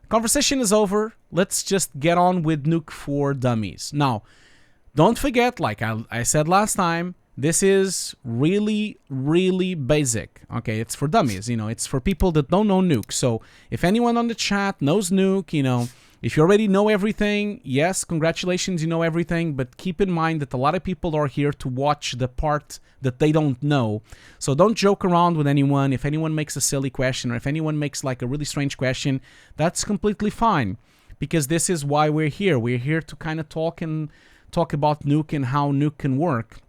conversation is over. Let's just get on with Nuke for Dummies. Now, don't forget, like I said last time, this is really, really basic. Okay, it's for dummies. It's for people that don't know Nuke. So if anyone on the chat knows Nuke, if you already know everything, yes, congratulations, you know everything. But keep in mind that a lot of people are here to watch the part that they don't know. So don't joke around with anyone. If anyone makes a silly question or if anyone makes like a really strange question, that's completely fine. Because this is why we're here. We're here to kind of talk about Nuke and how Nuke can work.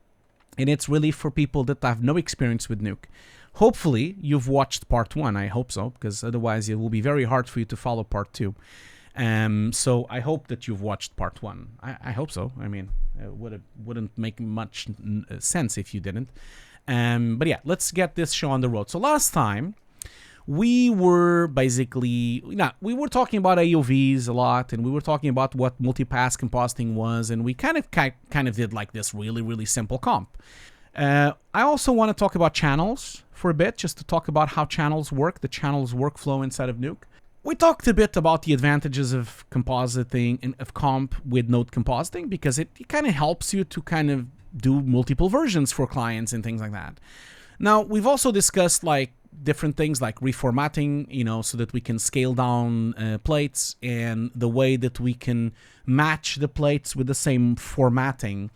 And it's really for people that have no experience with Nuke. Hopefully, you've watched part 1. I hope so, because otherwise it will be very hard for you to follow part 2. So I hope that you've watched part 1. I hope so. I mean, it wouldn't make much sense if you didn't. But yeah, let's get this show on the road. So last time, we were basically, we were talking about AOVs a lot, and we were talking about what multipass compositing was, and we kind of did like this really, really simple comp. I also want to talk about channels for a bit, just to talk about how channels work, the channels workflow inside of Nuke. We talked a bit about the advantages of compositing and of comp with node compositing, because it kind of helps you to kind of do multiple versions for clients and things like that. Now, we've also discussed like different things like reformatting, so that we can scale down plates, and the way that we can match the plates with the same formatting.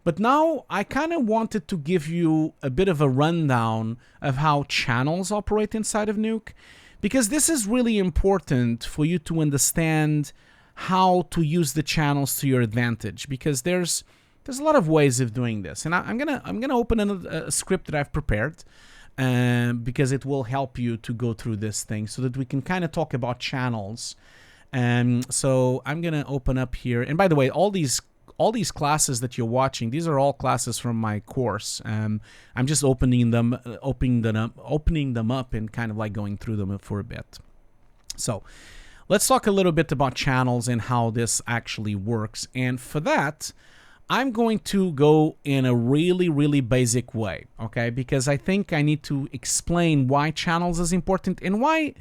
But now I kind of wanted to give you a bit of a rundown of how channels operate inside of Nuke, because this is really important for you to understand how to use the channels to your advantage, because there's a lot of ways of doing this. And I'm gonna open a script that I've prepared, because it will help you to go through this thing so that we can kind of talk about channels. So I'm gonna open up here, and by the way, all these classes that you're watching, these are all classes from my course. I'm just opening them up and kind of like going through them for a bit. So let's talk a little bit about channels and how this actually works. And for that, I'm going to go in a really, really basic way, okay? Because I think I need to explain why channels is important, and why,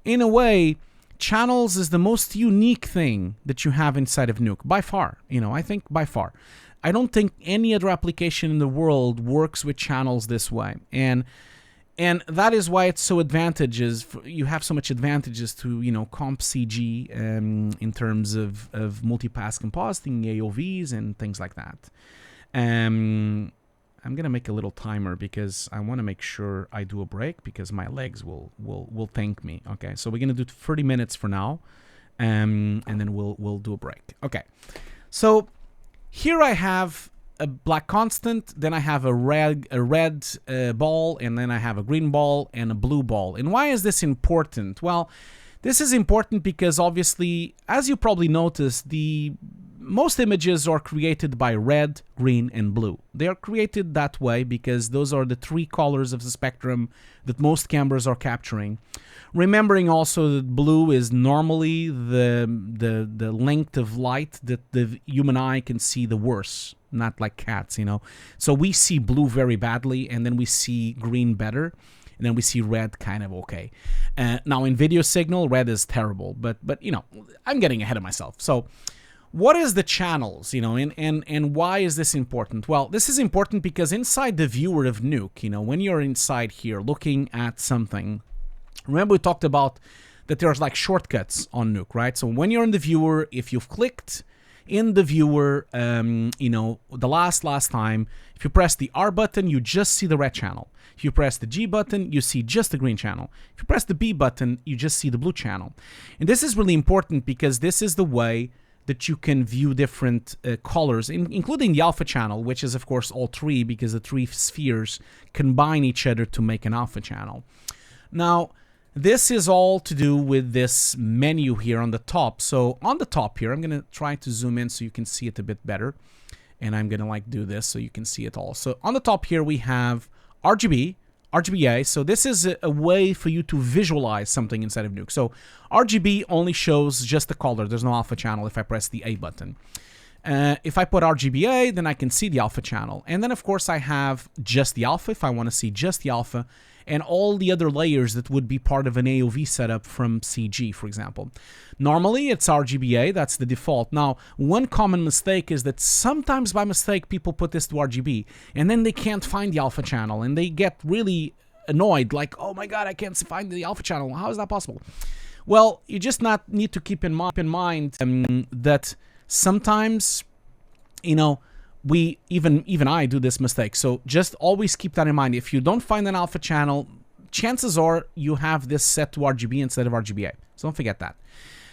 in a way, channels is the most unique thing that you have inside of Nuke, by far. I think by far. I don't think any other application in the world works with channels this way. And that is why it's so advantageous. You have so much advantages to, comp CG in terms of multipass compositing, AOVs, and things like that. I'm going to make a little timer because I want to make sure I do a break, because my legs will thank me. Okay, so we're going to do 30 minutes for now, and then we'll do a break. Okay, so here I have a black constant, then I have a red ball, and then I have a green ball and a blue ball. And why is this important? Well, this is important because obviously, as you probably noticed, most images are created by red, green, and blue. They are created that way because those are the 3 colors of the spectrum that most cameras are capturing. Remembering also that blue is normally the length of light that the human eye can see the worst, not like cats, So we see blue very badly, and then we see green better, and then we see red kind of okay. Now in video signal, red is terrible, but I'm getting ahead of myself. So what is the channels, and why is this important? Well, this is important because inside the viewer of Nuke, when you're inside here looking at something, remember we talked about that there's like shortcuts on Nuke, right? So when you're in the viewer, if you've clicked in the viewer, the last time, if you press the R button, you just see the red channel. If you press the G button, you see just the green channel. If you press the B button, you just see the blue channel. And this is really important because this is the way that you can view different colors, including the alpha channel, which is, of course, all 3, because the 3 spheres combine each other to make an alpha channel. Now, this is all to do with this menu here on the top. So on the top here, I'm going to try to zoom in so you can see it a bit better. And I'm going to do this so you can see it all. So on the top here, we have RGB, RGBA. So this is a way for you to visualize something inside of Nuke. So RGB only shows just the color. There's no alpha channel if I press the A button. If I put RGBA, then I can see the alpha channel. And then, of course, I have just the alpha if I want to see just the alpha, and all the other layers that would be part of an AOV setup from CG, for example. Normally, it's RGBA. That's the default. Now, one common mistake is that sometimes by mistake, people put this to RGB, and then they can't find the alpha channel, and they get really annoyed, like, oh my God, I can't find the alpha channel. How is that possible? Well, you just need to keep in mind that sometimes, you know, even I do this mistake. So just always keep that in mind. If you don't find an alpha channel, chances are you have this set to RGB instead of RGBA. So don't forget that.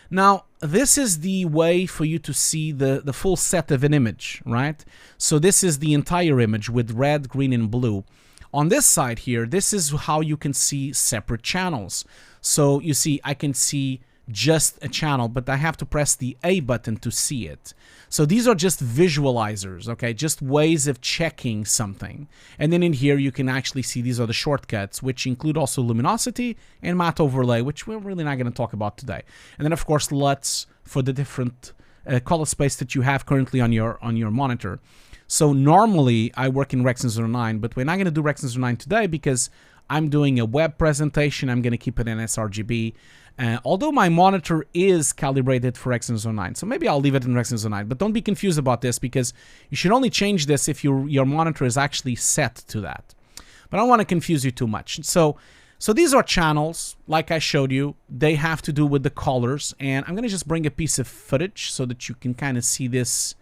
Now, this is the way for you to see the full set of an image, right? So this is the entire image with red, green, and blue. On this side here, this is how you can see separate channels. So you see, I can see just a channel, but I have to press the A button to see it. So these are just visualizers, okay? Just ways of checking something. And then in here, you can actually see these are the shortcuts, which include also luminosity and matte overlay, which we're really not going to talk about today. And then, of course, LUTs for the different color space that you have currently on your monitor. So normally, I work in Rec 9, but we're not going to do Rec 9 today because I'm doing a web presentation. I'm going to keep it in sRGB. Although my monitor is calibrated for Rec 9, so maybe I'll leave it in Rec 9. But don't be confused about this because you should only change this if your monitor is actually set to that. But I don't want to confuse you too much. So these are channels, like I showed you. They have to do with the colors. And I'm going to just bring a piece of footage so that you can kind of see this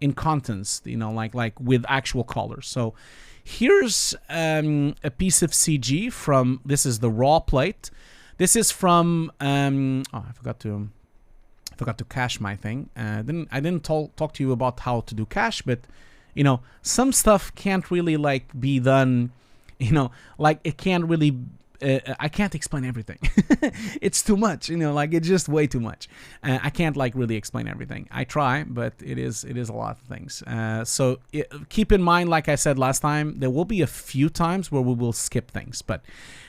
in contents, you know, like with actual colors. So here's a piece of CG from, this is the raw plate. This is from, oh, I forgot to cache my thing. I didn't talk to you about how to do cache, but, you know, some stuff can't really, like, be done, you know, like, it can't really, I can't explain everything. It's too much, you know, like, it's just way too much. I can't, like, really explain everything. I try, but it is a lot of things. So keep in mind, like I said last time, there will be a few times where we will skip things, but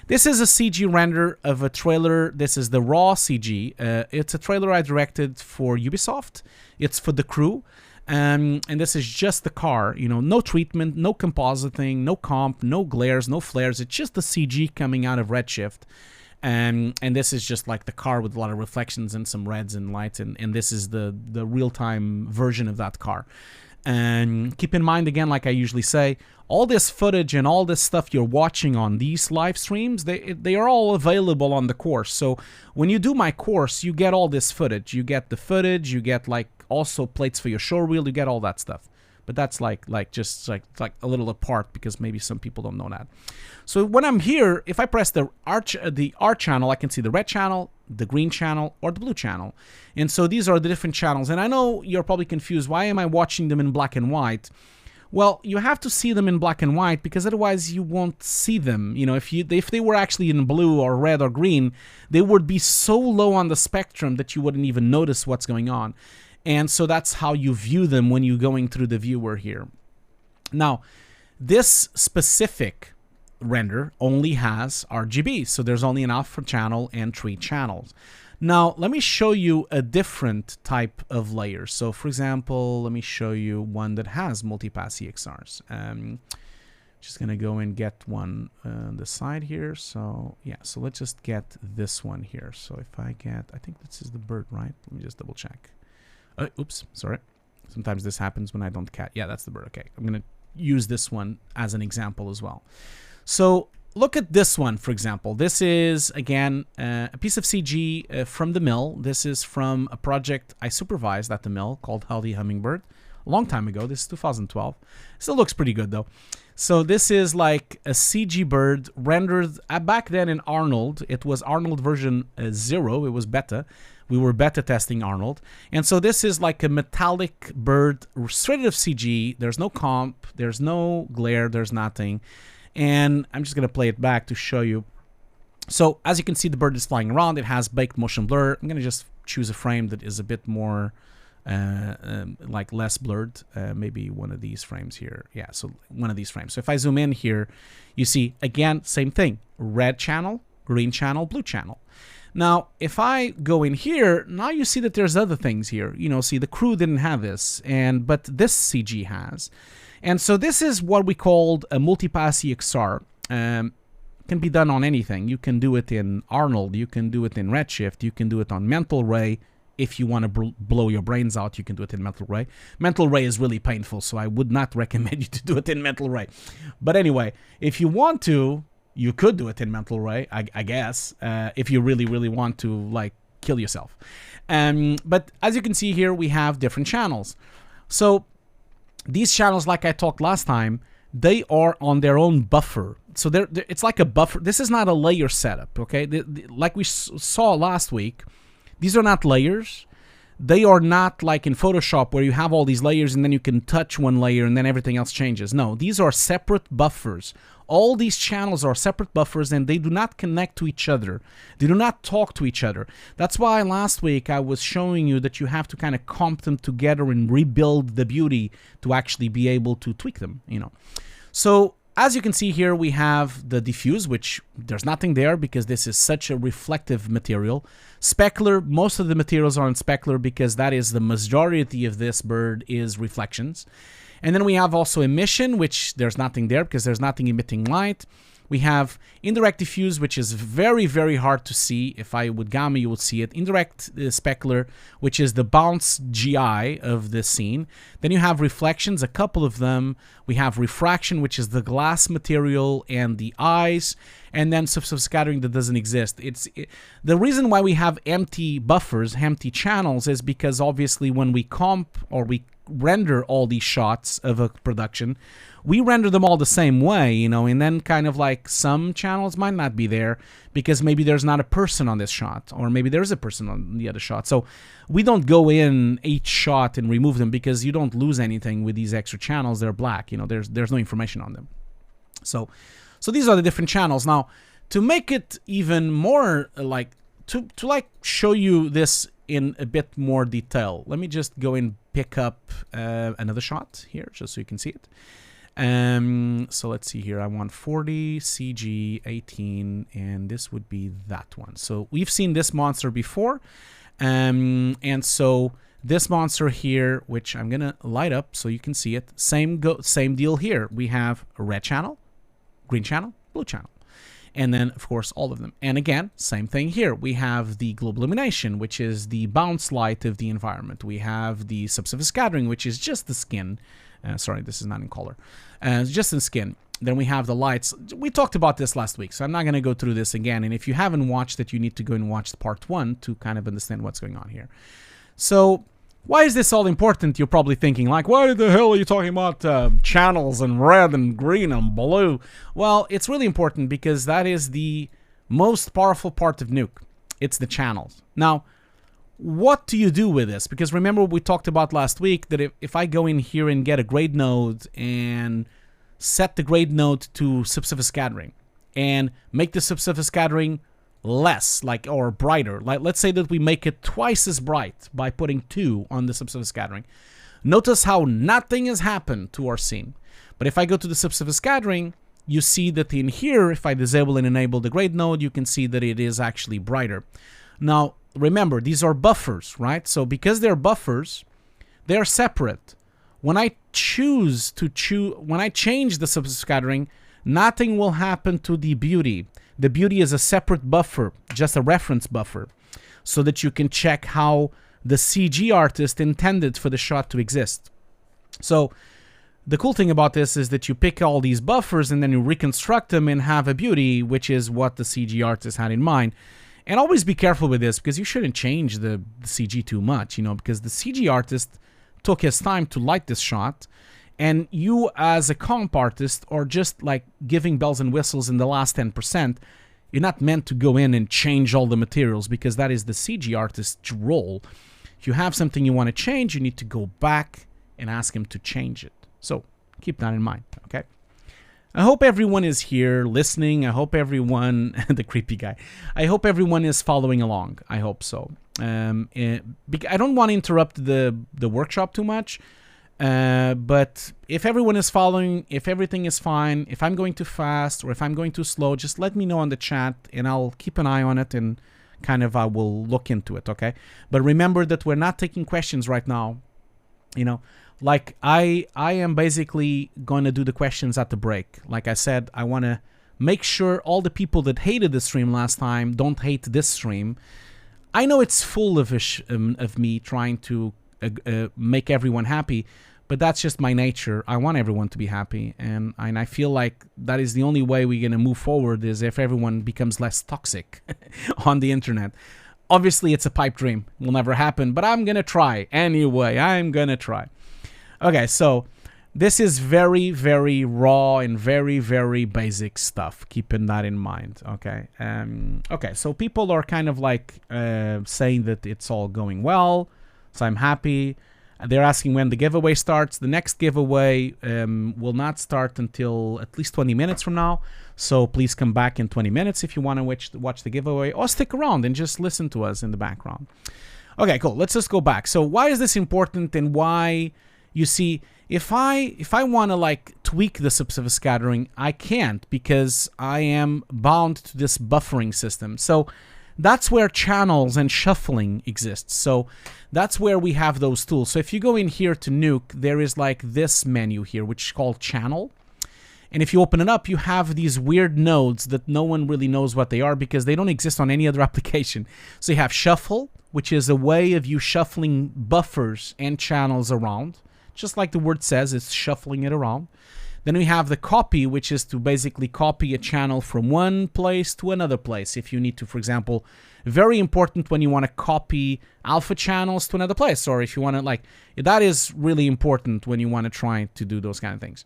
this is a CG render of a trailer. This is the raw CG. It's a trailer I directed for Ubisoft. It's for The Crew. And this is just the car, you know, no treatment, no compositing, no comp, no glares, no flares. It's just the CG coming out of Redshift. And this is just like the car with a lot of reflections and some reds and lights. And this is the real-time version of that car. And keep in mind, again, like I usually say, all this footage and all this stuff you're watching on these live streams, they are all available on the course. So when you do my course, you get all this footage. You get the footage, you get like also plates for your show reel, you get all that stuff. But that's just like a little apart because maybe some people don't know that. So when I'm here, if I press the R channel, I can see the red channel, the green channel, or the blue channel. And so these are the different channels. And I know you're probably confused. Why am I watching them in black and white? Well, you have to see them in black and white because otherwise you won't see them. You know, if they were actually in blue or red or green, they would be so low on the spectrum that you wouldn't even notice what's going on. And so that's how you view them when you're going through the viewer here. Now, this specific render only has RGB, so there's only an alpha channel and 3 channels. Now, let me show you a different type of layer. So, for example, let me show you one that has multipass EXRs. Just going to go and get one on the side here. So, yeah, so let's just get this one here. So if I think this is the bird, right? Let me just double check. Oops, sorry. Sometimes this happens when I don't catch. Yeah, that's the bird. Okay, I'm going to use this one as an example as well. So look at this one, for example. This is, again, a piece of CG from the mill. This is from a project I supervised at the mill called Healthy Hummingbird. A long time ago. This is 2012. Still looks pretty good, though. So this is like a CG bird rendered back then in Arnold. It was Arnold version 0. It was beta. We were beta testing Arnold. And so this is like a metallic bird straight out of CG. There's no comp. There's no glare. There's nothing. And I'm just going to play it back to show you. So as you can see, the bird is flying around. It has baked motion blur. I'm going to just choose a frame that is a bit more like less blurred. Maybe one of these frames here. Yeah, so one of these frames. So if I zoom in here, you see, again, same thing. Red channel, green channel, blue channel. Now, if I go in here, now you see that there's other things here. You know, see, the crew didn't have this, but this CG has. And so this is what we called a multipass EXR. Can be done on anything. You can do it in Arnold, you can do it in Redshift, you can do it on Mental Ray. If you want to blow your brains out, you can do it in Mental Ray. Mental Ray is really painful, so I would not recommend you to do it in Mental Ray. But anyway, if you want to, you could do it in Mental Ray, I guess, if you really, really want to, like, kill yourself. But as you can see here, we have different channels. So these channels, like I talked last time, they are on their own buffer. So it's like a buffer. This is not a layer setup, okay? Like we saw last week, these are not layers. They are not like in Photoshop where you have all these layers and then you can touch one layer and then everything else changes. No, these are separate buffers. All these channels are separate buffers and they do not connect to each other. They do not talk to each other. That's why last week I was showing you that you have to kind of comp them together and rebuild the beauty to actually be able to tweak them, you know. So as you can see here, we have the diffuse, which there's nothing there because this is such a reflective material. Specular, most of the materials are in specular because that is the majority of this bird is reflections. And then we have also emission, which there's nothing there because there's nothing emitting light. We have indirect diffuse, which is very, very hard to see. If I would gamma, you would see it. Indirect specular, which is the bounce GI of the scene. Then you have reflections, a couple of them. We have refraction, which is the glass material and the eyes. And then scattering that doesn't exist. The reason why we have empty buffers, empty channels, is because obviously when we comp or we render all these shots of a production, we render them all the same way, you know, and then kind of like some channels might not be there because maybe there's not a person on this shot, or maybe there's a person on the other shot. So we don't go in each shot and remove them because you don't lose anything with these extra channels. They're black, you know, there's no information on them. So these are the different channels. Now, to make it even more like, to like show you this in a bit more detail, let me just go and pick up another shot here just so you can see it. So let's see here. I want 40, CG, 18, and this would be that one. So we've seen this monster before. And so this monster here, which I'm going to light up so you can see it. Same deal here. We have a red channel, green channel, blue channel. And then, of course, all of them. And again, same thing here. We have the global illumination, which is the bounce light of the environment. We have the subsurface scattering, which is just the skin. Sorry, this is not in color. It's just in skin. Then we have the lights. We talked about this last week, so I'm not going to go through this again. And if you haven't watched it, you need to go and watch part 1 to kind of understand what's going on here. So why is this all important? You're probably thinking, like, why the hell are you talking about channels and red and green and blue? Well, it's really important because that is the most powerful part of Nuke. It's the channels. Now, what do you do with this? Because remember we talked about last week that if I go in here and get a grade node and set the grade node to subsurface scattering and make the subsurface scattering less, like, or brighter, like let's say that we make it twice as bright by putting 2 on the subsurface scattering. Notice how nothing has happened to our scene. But if I go to the subsurface scattering, you see that in here, if I disable and enable the grade node, you can see that it is actually brighter. Now, remember, these are buffers, right? So because they're buffers, they're separate. When I change the subsurface scattering, nothing will happen to the beauty. The beauty is a separate buffer, just a reference buffer, so that you can check how the CG artist intended for the shot to exist. So the cool thing about this is that you pick all these buffers and then you reconstruct them and have a beauty, which is what the CG artist had in mind. And always be careful with this because you shouldn't change the CG too much, you know, because the CG artist took his time to light this shot. And you, as a comp artist, are just like giving bells and whistles in the last 10%. You're not meant to go in and change all the materials because that is the CG artist's role. If you have something you want to change, you need to go back and ask him to change it. So keep that in mind, okay? I hope everyone is here listening. I hope everyone, the creepy guy, I hope everyone is following along. I hope so. I don't want to interrupt the workshop too much. But if everyone is following, if everything is fine, if I'm going too fast or if I'm going too slow, just let me know on the chat and I'll keep an eye on it and kind of I will look into it, okay? But remember that we're not taking questions right now. You know, like I am basically going to do the questions at the break. Like I said, I want to make sure all the people that hated the stream last time don't hate this stream. I know it's full of me trying to make everyone happy, but that's just my nature. I want everyone to be happy, and I feel like that is the only way we're going to move forward is if everyone becomes less toxic on the internet. Obviously, it's a pipe dream. It will never happen, but I'm going to try. Anyway, I'm going to try. Okay, so this is very, very raw and very, very basic stuff. Keeping that in mind, okay? Okay, so people are kind of like saying that it's all going well, so I'm happy. They're asking when the giveaway starts. The next giveaway will not start until at least 20 minutes from now. So please come back in 20 minutes if you want to watch the giveaway, or stick around and just listen to us in the background. Okay, cool. Let's just go back. So why is this important, and why, you see, if I want to like tweak the subsurface scattering, I can't, because I am bound to this buffering system. So that's where channels and shuffling exists. So that's where we have those tools. So if you go in here to Nuke, there is like this menu here, which is called channel. And if you open it up, you have these weird nodes that no one really knows what they are because they don't exist on any other application. So you have shuffle, which is a way of you shuffling buffers and channels around. Just like the word says, it's shuffling it around. Then we have the copy, which is to basically copy a channel from one place to another place. If you need to, for example, very important when you want to copy alpha channels to another place, or if you want to like, that is really important when you want to try to do those kind of things.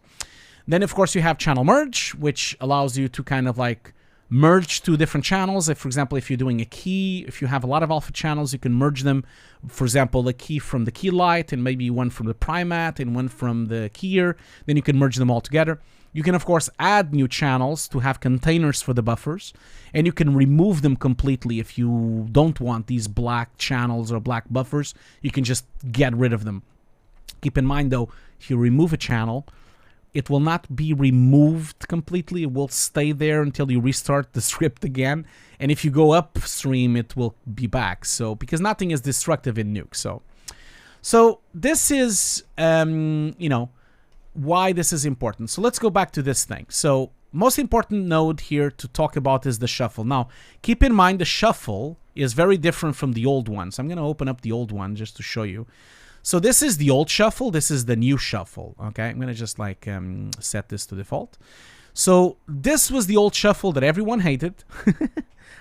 Then, of course, you have channel merge, which allows you to kind of like merge two different channels. If, for example, if you're doing a key, if you have a lot of alpha channels, you can merge them. For example, a key from the key light and maybe one from the primat and one from the keyer. Then you can merge them all together. You can, of course, add new channels to have containers for the buffers. And you can remove them completely if you don't want these black channels or black buffers. You can just get rid of them. Keep in mind, though, if you remove a channel, it will not be removed completely. It will stay there until you restart the script again. And if you go upstream, it will be back. So, because nothing is destructive in Nuke. So this is, you know, why this is important. So let's go back to this thing. So most important node here to talk about is the shuffle. Now, keep in mind the shuffle is very different from the old one. So I'm going to open up the old one just to show you. So this is the old shuffle. This is the new shuffle. Okay, I'm going to just like set this to default. So this was the old shuffle that everyone hated.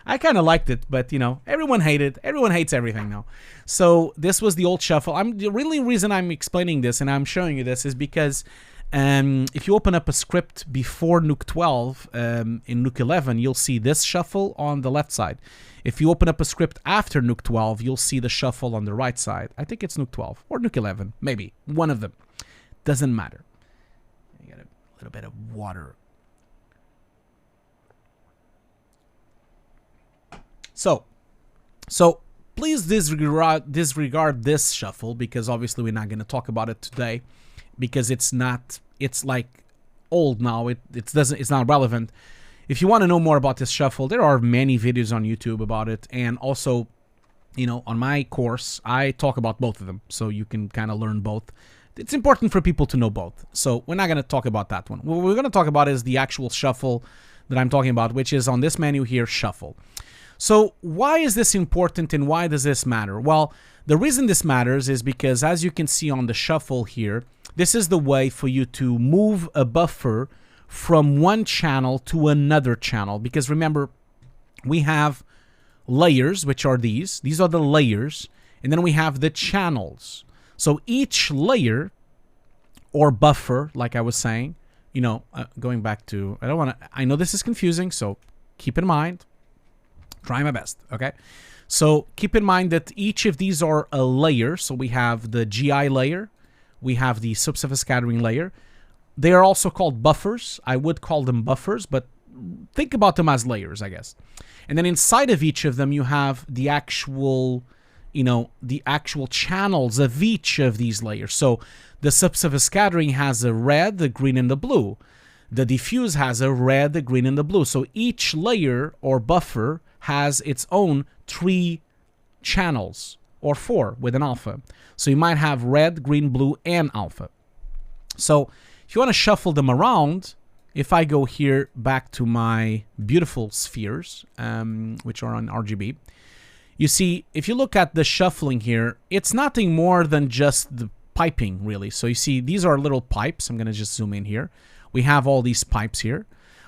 I kind of liked it, but you know, everyone hated. Everyone hates everything now. So this was the old shuffle. The really reason I'm explaining this and I'm showing you this is because if you open up a script before Nuke 12 in Nuke 11, you'll see this shuffle on the left side. If you open up a script after Nuke 12, you'll see the shuffle on the right side. I think it's Nuke 12 or Nuke 11, maybe one of them. Doesn't matter. I got a little bit of water. So please disregard this shuffle, because obviously we're not going to talk about it today, because it's like old now. It's not relevant. If you want to know more about this shuffle, there are many videos on YouTube about it, and also, you know, on my course, I talk about both of them, so you can kind of learn both. It's important for people to know both, so we're not going to talk about that one. What we're going to talk about is the actual shuffle that I'm talking about, which is on this menu here, shuffle. So why is this important and why does this matter? Well, the reason this matters is because, as you can see on the shuffle here, this is the way for you to move a buffer from one channel to another channel. Because remember, we have layers, which are these. These are the layers. And then we have the channels. So each layer or buffer, like I was saying, you know, going back to, I know this is confusing, so keep in mind. Try my best, okay? So keep in mind that each of these are a layer. So we have the GI layer. We have the subsurface scattering layer. They are also called buffers. I would call them buffers, but think about them as layers, I guess. And then inside of each of them, you have the actual, you know, the actual channels of each of these layers. So the subsurface scattering has a red, the green, and the blue. The diffuse has a red, a green, and a blue. So each layer or buffer has its own 3 channels, or 4 with an alpha. So you might have red, green, blue, and alpha. So if you want to shuffle them around, if I go here back to my beautiful spheres, which are on RGB, you see, if you look at the shuffling here, it's nothing more than just the piping, really. So you see, these are little pipes. I'm going to just zoom in here. We have all these pipes here,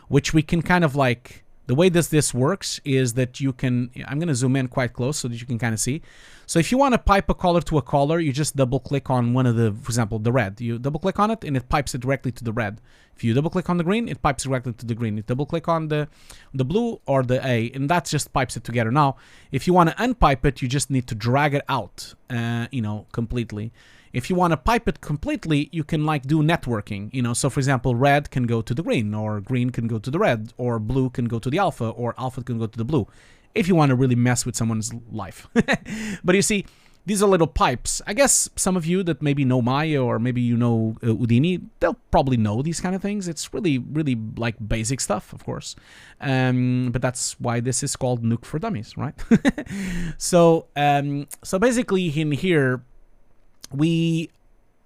which we can kind of like, the way this works is that you can, I'm going to zoom in quite close so that you can kind of see. So if you want to pipe a color to a color, you just double click on one of the, for example, the red. You double click on it and it pipes it directly to the red. If you double click on the green, it pipes directly to the green. You double click on the blue or the A, and that just pipes it together. Now, if you want to unpipe it, you just need to drag it out, you know, completely. If you want to pipe it completely, you can like do networking, you know. So for example, red can go to the green, or green can go to the red, or blue can go to the alpha, or alpha can go to the blue, if you want to really mess with someone's life. But you see, these are little pipes. I guess some of you that maybe know Maya, or maybe you know Houdini, they'll probably know these kind of things. It's really, really like basic stuff, of course. But that's why this is called Nuke for Dummies, right? So basically in here, we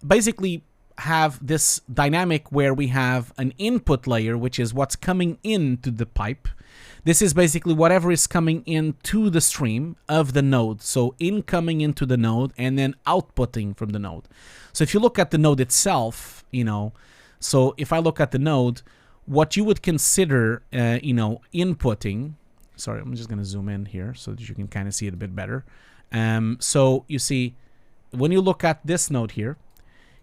basically have this dynamic where we have an input layer, which is what's coming into the pipe. This is basically whatever is coming into the stream of the node. So incoming into the node and then outputting from the node. So if you look at the node itself, you know, so if I look at the node, what you would consider, you know, inputting, sorry, I'm just going to zoom in here so that you can kind of see it a bit better. So you see, when you look at this node here,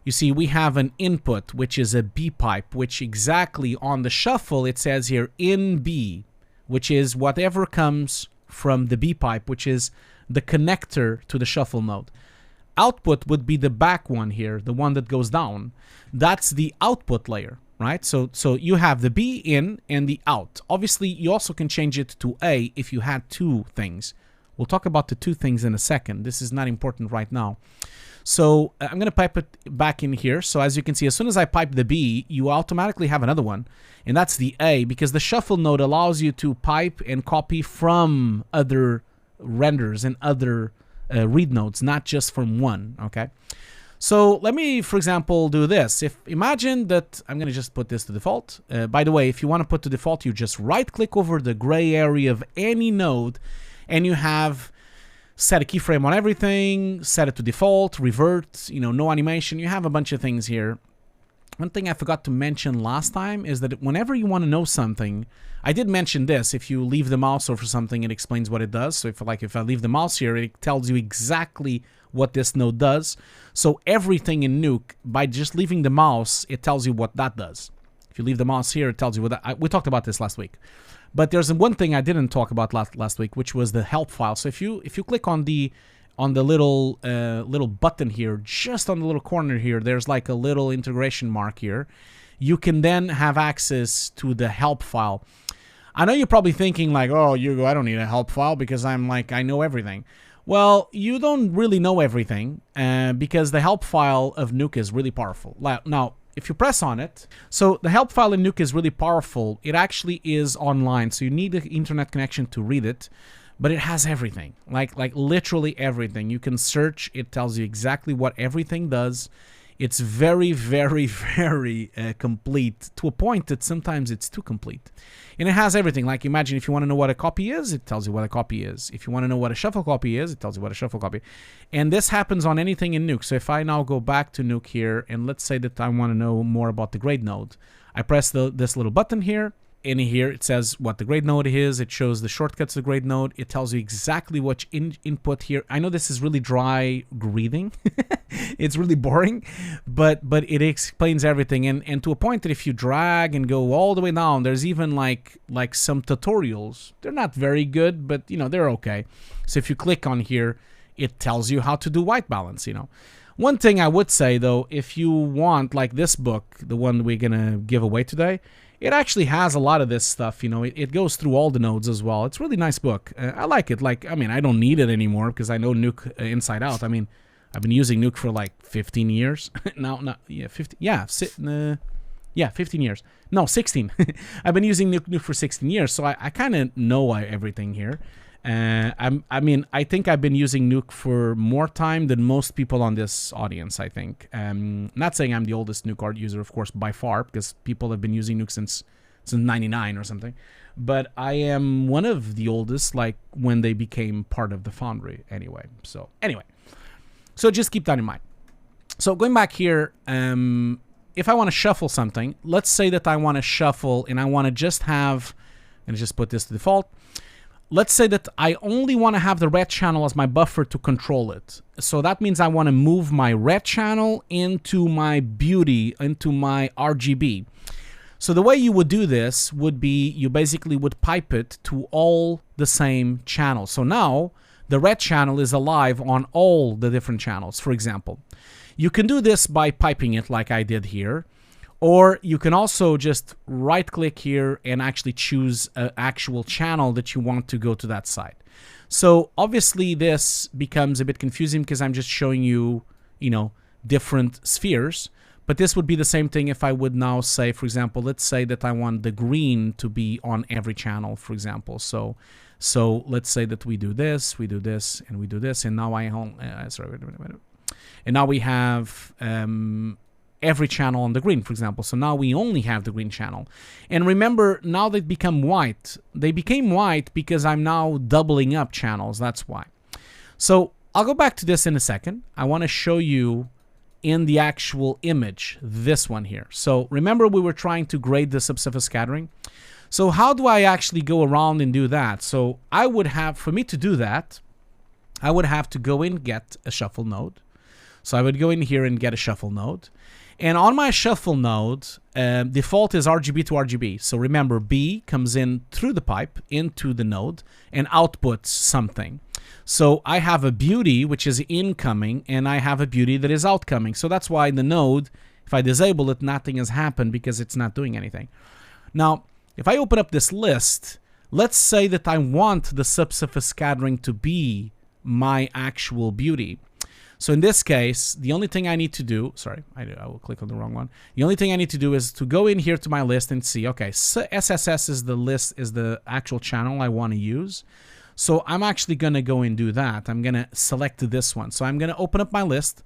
you see we have an input, which is a B pipe, which exactly on the shuffle, it says here in B, which is whatever comes from the B pipe, which is the connector to the shuffle node. Output would be the back one here, the one that goes down. That's the output layer, right? So you have the B in and the out. Obviously, you also can change it to A if you had 2 things. We'll talk about the 2 things in a second. This is not important right now. So I'm going to pipe it back in here. So as you can see, as soon as I pipe the B, you automatically have another one. And that's the A, because the shuffle node allows you to pipe and copy from other renders and other read nodes, not just from one, okay? So let me, for example, do this. Imagine that I'm going to just put this to default. By the way, if you want to put to default, you just right-click over the gray area of any node, and you have set a keyframe on everything, set it to default, revert, you know, no animation. You have a bunch of things here. One thing I forgot to mention last time is that whenever you want to know something, I did mention this. If you leave the mouse over something, it explains what it does. So if I leave the mouse here, it tells you exactly what this node does. So everything in Nuke, by just leaving the mouse, it tells you what that does. If you leave the mouse here, it tells you what that. We talked about this last week. But there's one thing I didn't talk about last week, which was the help file. So if you click on the little little button here, just on the little corner here, there's like a little integration mark here. You can then have access to the help file. I know you're probably thinking like, oh, Hugo, I don't need a help file because I know everything. Well, you don't really know everything because the help file of Nuke is really powerful. Now, if you press on it, so the help file in Nuke is really powerful. It actually is online, so you need an internet connection to read it, but it has everything, like literally everything. You can search, it tells you exactly what everything does. It's very, very, very complete, to a point that sometimes it's too complete. And it has everything. Like imagine if you want to know what a copy is, it tells you what a copy is. If you want to know what a shuffle copy is, it tells you what a shuffle copy. And this happens on anything in Nuke. So if I now go back to Nuke here, and let's say that I want to know more about the grade node, I press this little button here. In here, it says what the grade node is. It shows the shortcuts to the grade node. It tells you exactly what input here. I know this is really dry reading. It's really boring, but it explains everything. And to a point that if you drag and go all the way down, there's even like some tutorials. They're not very good, but you know, they're okay. So if you click on here, it tells you how to do white balance, you know. One thing I would say though, if you want like this book, the one we're gonna give away today, it actually has a lot of this stuff, you know. It goes through all the nodes as well. It's a really nice book. I like it. Like, I mean, I don't need it anymore because I know Nuke inside out. I mean, I've been using Nuke for like 15 years. Yeah, 50. Yeah, Yeah, 15 years. No, 16. I've been using Nuke for 16 years, so I kind of know everything here. I mean, I think I've been using Nuke for more time than most people on this audience, I think. Not saying I'm the oldest Nuke art user, of course, by far, because people have been using Nuke since 99 or something. But I am one of the oldest, like, when they became part of the Foundry, anyway. So, anyway. So, just keep that in mind. So, going back here, if I want to shuffle something, let's say that I want to shuffle and I want to just have, and just put this to default. Let's say that I only want to have the red channel as my buffer to control it. So that means I want to move my red channel into my beauty, into my RGB. So the way you would do this would be you basically would pipe it to all the same channels. So now the red channel is alive on all the different channels, for example. You can do this by piping it like I did here. Or you can also just right-click here and actually choose an actual channel that you want to go to that side. So obviously this becomes a bit confusing because I'm just showing you, you know, different spheres. But this would be the same thing if I would now say, for example, let's say that I want the green to be on every channel, for example. So let's say that we do this, and we do this, and now and now we have every channel on the green, for example. So now we only have the green channel. And remember, now they become white. They became white because I'm now doubling up channels. That's why. So I'll go back to this in a second. I want to show you in the actual image, this one here. So remember, we were trying to grade the subsurface scattering. So how do I actually go around and do that? So I would have, for me to do that, I would have to go in, get a shuffle node. So I would go in here and get a shuffle node. And on my shuffle node, default is RGB to RGB. So remember, B comes in through the pipe into the node and outputs something. So I have a beauty, which is incoming, and I have a beauty that is outcoming. So that's why the node, if I disable it, nothing has happened because it's not doing anything. Now, if I open up this list, let's say that I want the subsurface scattering to be my actual beauty. So in this case, the only thing I need to do, sorry, I will click on the wrong one. The only thing I need to do is to go in here to my list and see, okay, so SSS is the list, is the actual channel I want to use. So I'm actually going to go and do that. I'm going to select this one. So I'm going to open up my list,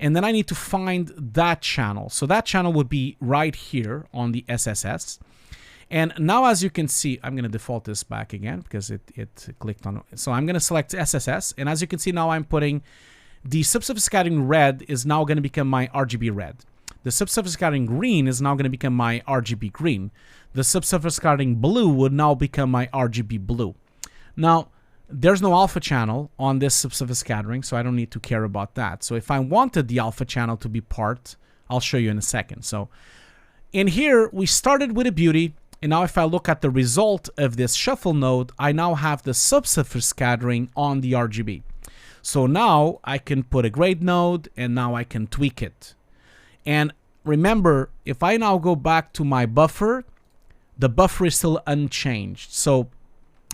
and then I need to find that channel. So that channel would be right here on the SSS. And now, as you can see, I'm going to default this back again because it clicked on. So I'm going to select SSS, and as you can see now, I'm putting the subsurface scattering red is now going to become my RGB red. The subsurface scattering green is now going to become my RGB green. The subsurface scattering blue would now become my RGB blue. Now, there's no alpha channel on this subsurface scattering, so I don't need to care about that. So if I wanted the alpha channel to be part, I'll show you in a second. So in here, we started with a beauty, and now if I look at the result of this shuffle node, I now have the subsurface scattering on the RGB. So now I can put a grade node, and now I can tweak it. And remember, if I now go back to my buffer, the buffer is still unchanged. So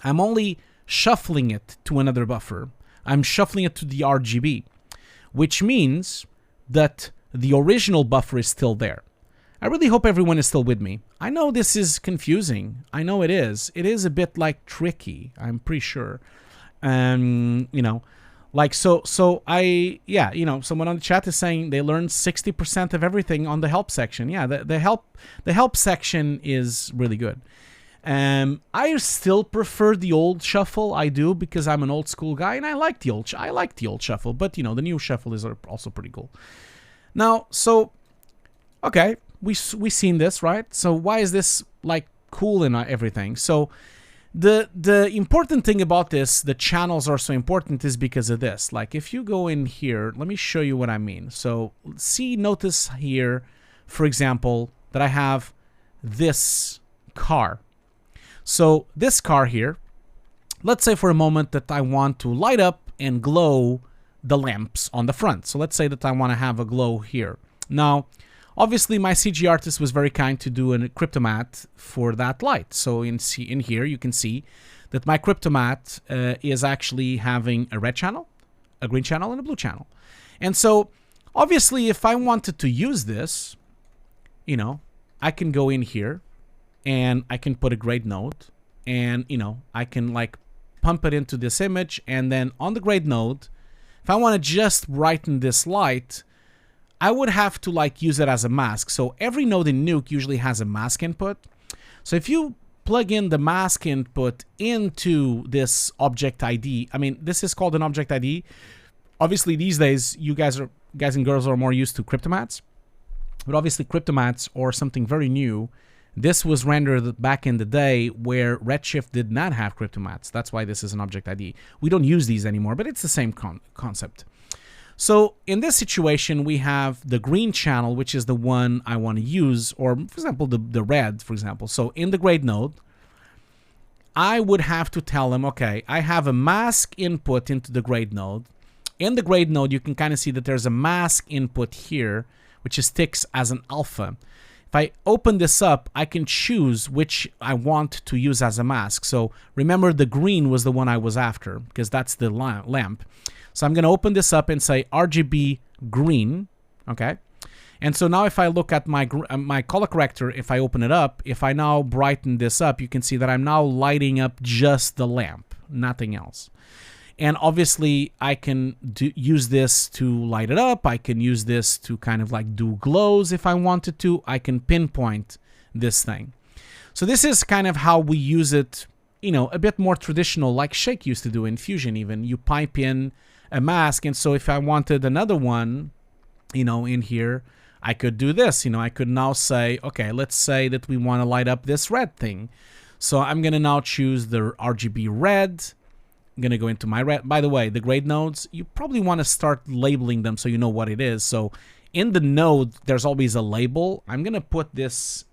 I'm only shuffling it to another buffer. I'm shuffling it to the RGB, which means that the original buffer is still there. I really hope everyone is still with me. I know this is confusing. I know it is. It is a bit like tricky, I'm pretty sure. You know, like, so yeah, you know, someone on the chat is saying they learned 60% of everything on the help section. Yeah, the help section is really good. I still prefer the old shuffle. I do, because I'm an old school guy, and I like the old shuffle. But you know, the new shuffle is also pretty cool. Now, so okay, we seen this, right? So why is this like cool and everything? So the important thing about this, the channels are so important, is because of this. Like, if you go in here, let me show you what I mean. So notice here, for example, that I have this car. So this car here, let's say for a moment that I want to light up and glow the lamps on the front. So let's say that I want to have a glow here. Now, obviously my CG artist was very kind to do a cryptomat for that light. So in here you can see that my cryptomat is actually having a red channel, a green channel, and a blue channel. And so obviously if I wanted to use this, you know, I can go in here and I can put a grade node, and I can like pump it into this image, and then on the grade node, if I want to just brighten this light, I would have to like use it as a mask. So every node in Nuke usually has a mask input. So if you plug in the mask input into this object ID, I mean, this is called an object ID. Obviously these days, you guys and girls are more used to cryptomats, but obviously cryptomats or something very new. This was rendered back in the day where Redshift did not have cryptomats. That's why this is an object ID. We don't use these anymore, but it's the same concept. So in this situation, we have the green channel, which is the one I want to use, or for example, the red, for example. So in the grade node, I would have to tell him, okay, I have a mask input into the grade node. In the grade node, you can kind of see that there's a mask input here, which is ticks as an alpha. If I open this up, I can choose which I want to use as a mask. So remember, the green was the one I was after because that's the lamp. So I'm going to open this up and say RGB green, okay? And so now if I look at my color corrector, if I open it up, if I now brighten this up, you can see that I'm now lighting up just the lamp, nothing else. And obviously, I can use this to light it up. I can use this to kind of like do glows if I wanted to. I can pinpoint this thing. So this is kind of how we use it, a bit more traditional, like Shake used to do in Fusion even. You pipe in a mask, and so if I wanted another one, in here, I could do this. I could now say, okay, let's say that we want to light up this red thing. So I'm going to now choose the RGB red. I'm going to go into my red. By the way, the grade nodes, you probably want to start labeling them so you know what it is. So in the node, there's always a label. I'm going to put this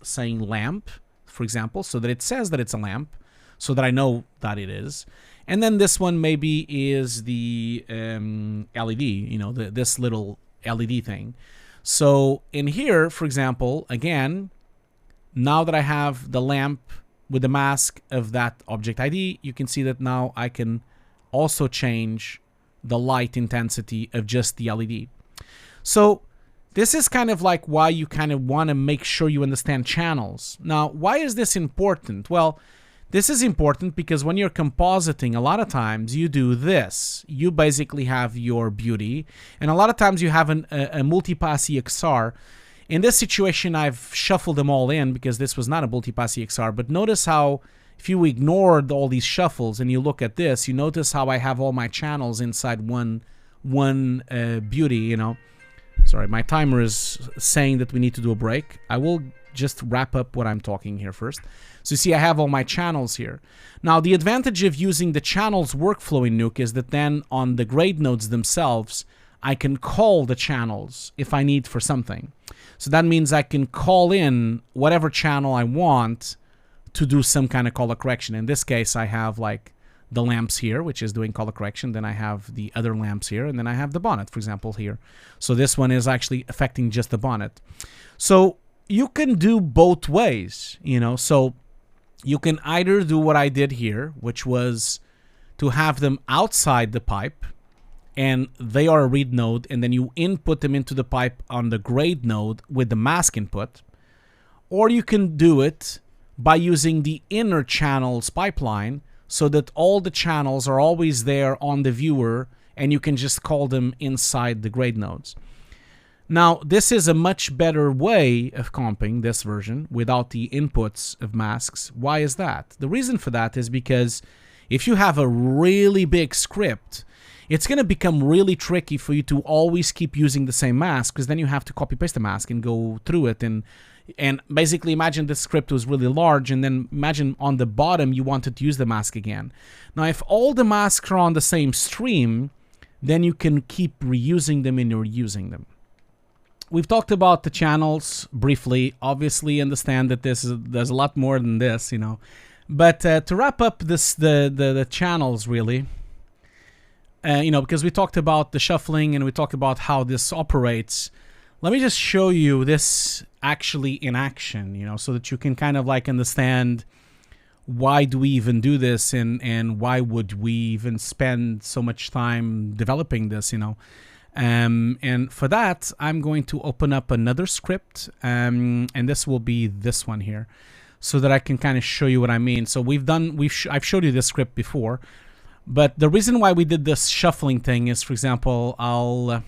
saying lamp, for example, so that it says that it's a lamp, so that I know that it is. And then this one maybe is the LED, this little LED thing. So in here, for example, again, now that I have the lamp with the mask of that object ID, you can see that now I can also change the light intensity of just the LED. So this is kind of like why you kind of want to make sure you understand channels. Now, why is this important? Well, this is important because when you're compositing, a lot of times you do this. You basically have your beauty, and a lot of times you have a multi-pass EXR. In this situation, I've shuffled them all in because this was not a multi-pass EXR, but notice how if you ignored all these shuffles and you look at this, you notice how I have all my channels inside one beauty, Sorry, my timer is saying that we need to do a break. I will just wrap up what I'm talking here first. So you see, I have all my channels here. Now, the advantage of using the channels workflow in Nuke is that then on the grade nodes themselves, I can call the channels if I need for something. So that means I can call in whatever channel I want to do some kind of color correction. In this case, I have like the lamps here, which is doing color correction. Then I have the other lamps here, and then I have the bonnet, for example, here. So this one is actually affecting just the bonnet. So you can do both ways, So you can either do what I did here, which was to have them outside the pipe, and they are a read node, and then you input them into the pipe on the grade node with the mask input. Or you can do it by using the inner channels pipeline so that all the channels are always there on the viewer, and you can just call them inside the grade nodes. Now, this is a much better way of comping this version without the inputs of masks. Why is that? The reason for that is because if you have a really big script, it's going to become really tricky for you to always keep using the same mask, because then you have to copy paste the mask and go through it. And basically imagine the script was really large, and then imagine on the bottom you wanted to use the mask again. Now, if all the masks are on the same stream, then you can keep reusing them and you're using them. We've talked about the channels briefly. Obviously, understand that there's a lot more than this, But to wrap up the channels, really, because we talked about the shuffling and we talked about how this operates. Let me just show you this actually in action, so that you can kind of like understand why do we even do this, and why would we even spend so much time developing this, And for that, I'm going to open up another script, and this will be this one here, so that I can kind of show you what I mean. So I've showed you this script before, but the reason why we did this shuffling thing is, for example, I'll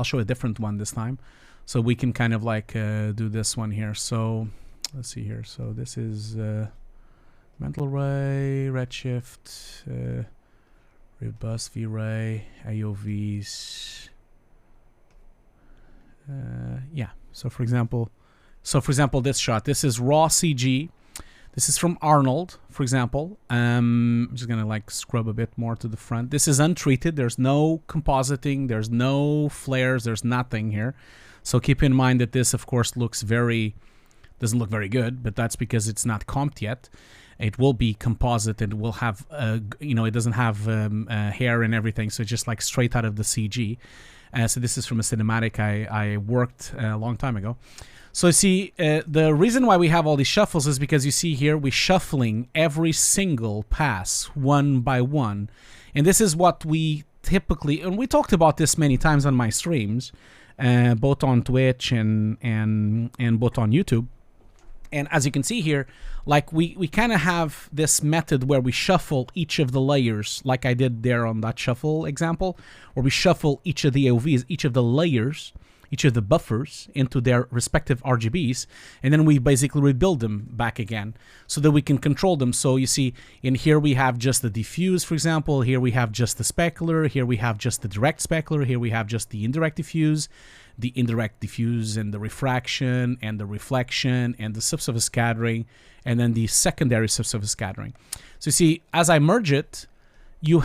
show a different one this time, so we can kind of like do this one here. So let's see here. So this is mental ray, redshift, robust V-ray, AOVs. Yeah. So for example, this shot. This is raw CG. This is from Arnold, for example. I'm just gonna like scrub a bit more to the front. This is untreated. There's no compositing. There's no flares. There's nothing here. So keep in mind that this, of course, doesn't look very good, but that's because it's not comped yet. It will be composite and will have, it doesn't have hair and everything. So it's just like straight out of the CG. So this is from a cinematic I worked a long time ago. So you see, the reason why we have all these shuffles is because you see here, we're shuffling every single pass one by one. And this is what we typically, and we talked about this many times on my streams, both on Twitch and both on YouTube. And as you can see here, like we kind of have this method where we shuffle each of the layers, like I did there on that shuffle example, where we shuffle each of the AOVs, each of the layers, each of the buffers into their respective RGBs, and then we basically rebuild them back again so that we can control them. So you see, in here we have just the diffuse, for example. Here we have just the specular. Here we have just the direct specular. Here we have just the indirect diffuse, the indirect diffuse, and the refraction, and the reflection, and the subsurface scattering, and then the secondary subsurface scattering. So you see, as I merge it, you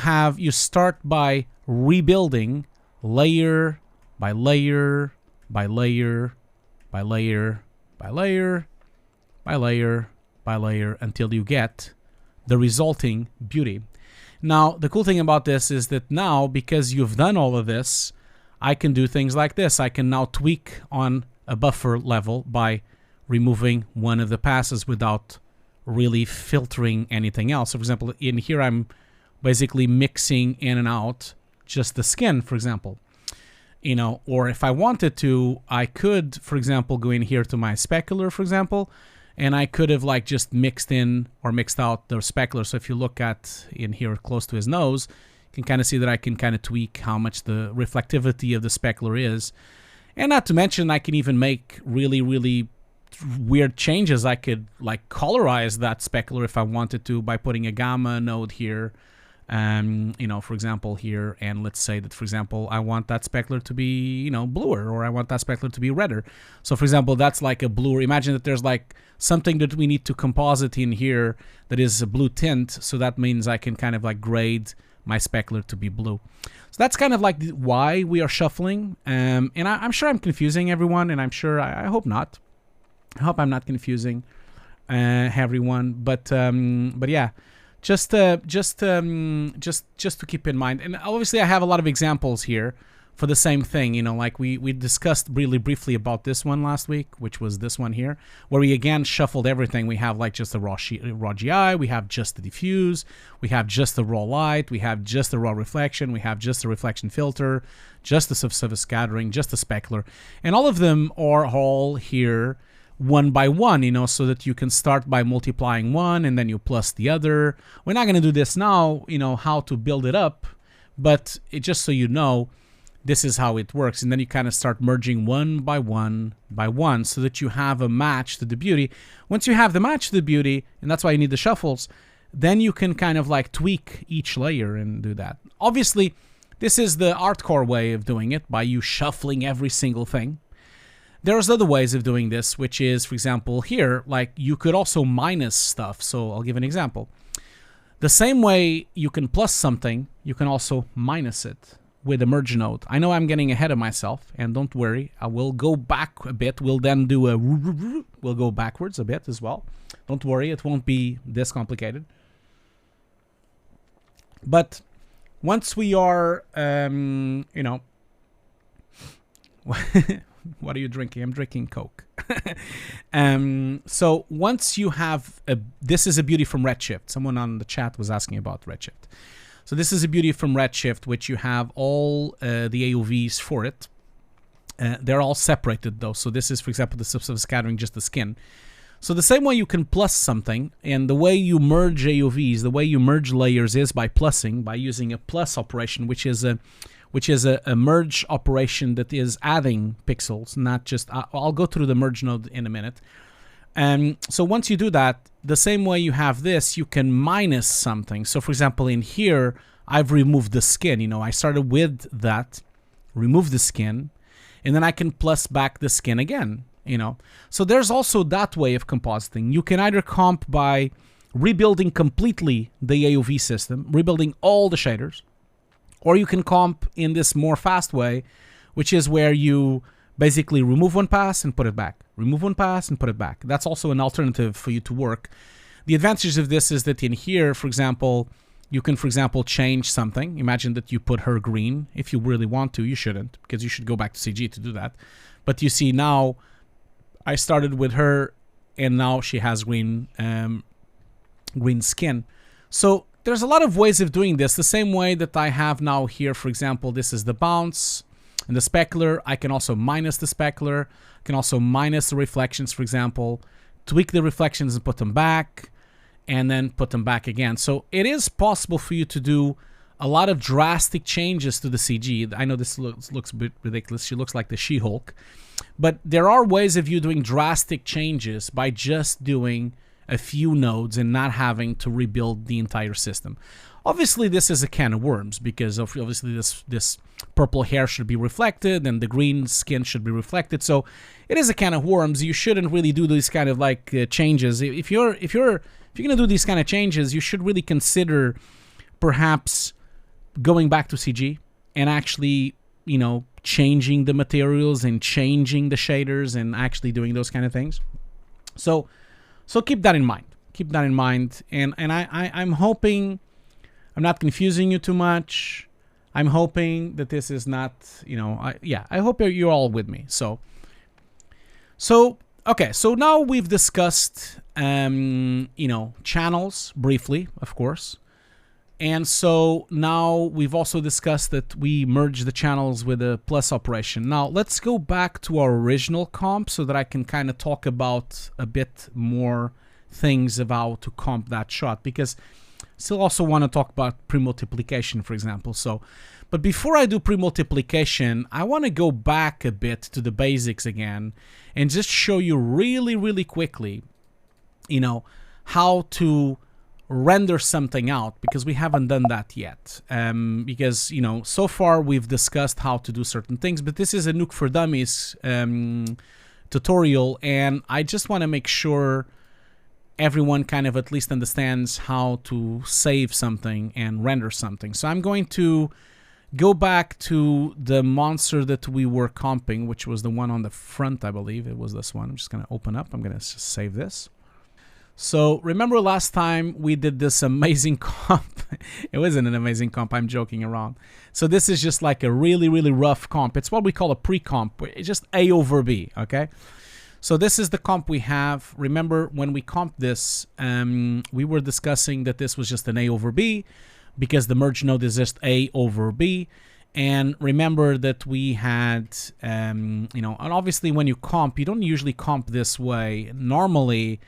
start by rebuilding layer by layer, by layer, by layer, by layer, by layer, by layer, until you get the resulting beauty. Now, the cool thing about this is that now, because you've done all of this, I can do things like this. I can now tweak on a buffer level by removing one of the passes without really filtering anything else. So, for example, in here, I'm basically mixing in and out just the skin, for example. Or if I wanted to, I could, for example, go in here to my specular, for example, and I could have like just mixed in or mixed out the specular. So if you look at in here close to his nose, you can kind of see that I can kind of tweak how much the reflectivity of the specular is. And not to mention, I can even make really, really weird changes. I could like colorize that specular if I wanted to by putting a gamma node here. For example, here, and let's say that, for example, I want that specular to be, bluer, or I want that specular to be redder. So, for example, that's like a bluer. Imagine that there's like something that we need to composite in here that is a blue tint. So that means I can kind of like grade my specular to be blue. So that's kind of like why we are shuffling. And I'm sure I'm confusing everyone, and I'm sure, I hope not. I hope I'm not confusing everyone. But yeah. Just to keep in mind, and obviously I have a lot of examples here for the same thing. Like we discussed really briefly about this one last week, which was this one here, where we again shuffled everything. We have like just the raw GI, we have just the diffuse, we have just the raw light, we have just the raw reflection, we have just the reflection filter, just the subsurface scattering, just the specular, and all of them are all here one by one, so that you can start by multiplying one and then you plus the other. We're not going to do this now, how to build it up, but just so you know, this is how it works. And then you kind of start merging one by one by one so that you have a match to the beauty. Once you have the match to the beauty, and that's why you need the shuffles, then you can kind of like tweak each layer and do that. Obviously, this is the hardcore way of doing it, by you shuffling every single thing. There's other ways of doing this, which is, for example, here, like you could also minus stuff. So I'll give an example. The same way you can plus something, you can also minus it with a merge node. I know I'm getting ahead of myself, and don't worry, I will go back a bit. We'll then do we'll go backwards a bit as well. Don't worry, it won't be this complicated. But once we are, what are you drinking? I'm drinking Coke. So once you have this is a beauty from Redshift. Someone on the chat was asking about Redshift. So this is a beauty from Redshift, which you have all the AOVs for it. They're all separated though. So this is, for example, the scattering, just the skin. So the same way you can plus something, and the way you merge AOVs, the way you merge layers is by plussing, by using a plus operation, which is a merge operation that is adding pixels, not just. I'll go through the merge node in a minute. So once you do that, the same way you have this, you can minus something. So for example, in here, I've removed the skin. You know, I started with that, remove the skin, and then I can plus back the skin again. You know, so there's also that way of compositing. You can either comp by rebuilding completely the AOV system, rebuilding all the shaders, or you can comp in this more fast way, which is where you basically remove one pass and put it back. Remove one pass and put it back. That's also an alternative for you to work. The advantage of this is that in here, for example, you can, for example, change something. Imagine that you put her green. If you really want to, you shouldn't, because you should go back to CG to do that. But you see now, I started with her, and now she has green skin. So there's a lot of ways of doing this. The same way that I have now here, for example, this is the bounce and the specular. I can also minus the specular. I can also minus the reflections, for example, tweak the reflections and put them back, and then put them back again. So it is possible for you to do a lot of drastic changes to the CG. I know this looks a bit ridiculous. She looks like the She-Hulk. But there are ways of you doing drastic changes by just doing a few nodes and not having to rebuild the entire system. Obviously, this is a can of worms, because obviously this purple hair should be reflected and the green skin should be reflected. So it is a can of worms. You shouldn't really do these kind of like changes. If you're gonna do these kind of changes, you should really consider perhaps going back to CG and actually, you know, changing the materials and changing the shaders and actually doing those kind of things. So keep that in mind. Keep that in mind. And I'm hoping I'm not confusing you too much. I'm hoping that this is not, you know, I hope you're all with me. So okay, so now we've discussed, you know, channels briefly, of course. And so now we've also discussed that we merge the channels with a plus operation. Now let's go back to our original comp so that I can kind of talk about a bit more things about to comp that shot, because I still also want to talk about pre-multiplication, for example. So, but before I do pre-multiplication, I want to go back a bit to the basics again and just show you really, really quickly, you know, how to render something out, because we haven't done that yet. Because, you know, so far we've discussed how to do certain things, but this is a Nuke for Dummies tutorial, and I just want to make sure everyone kind of at least understands how to save something and render something. So I'm going to go back to the monster that we were comping, which was the one on the front, I believe. It was this one. I'm just going to open up. I'm going to save this. So remember last time we did this amazing comp. It wasn't an amazing comp. I'm joking around. So this is just like a really, really rough comp. It's what we call a pre-comp. It's just A over B, okay? So this is the comp we have. Remember when we comped this, we were discussing that this was just an A over B because the merge node is just A over B. And remember that we had, you know, and obviously when you comp, you don't usually comp this way. Normally,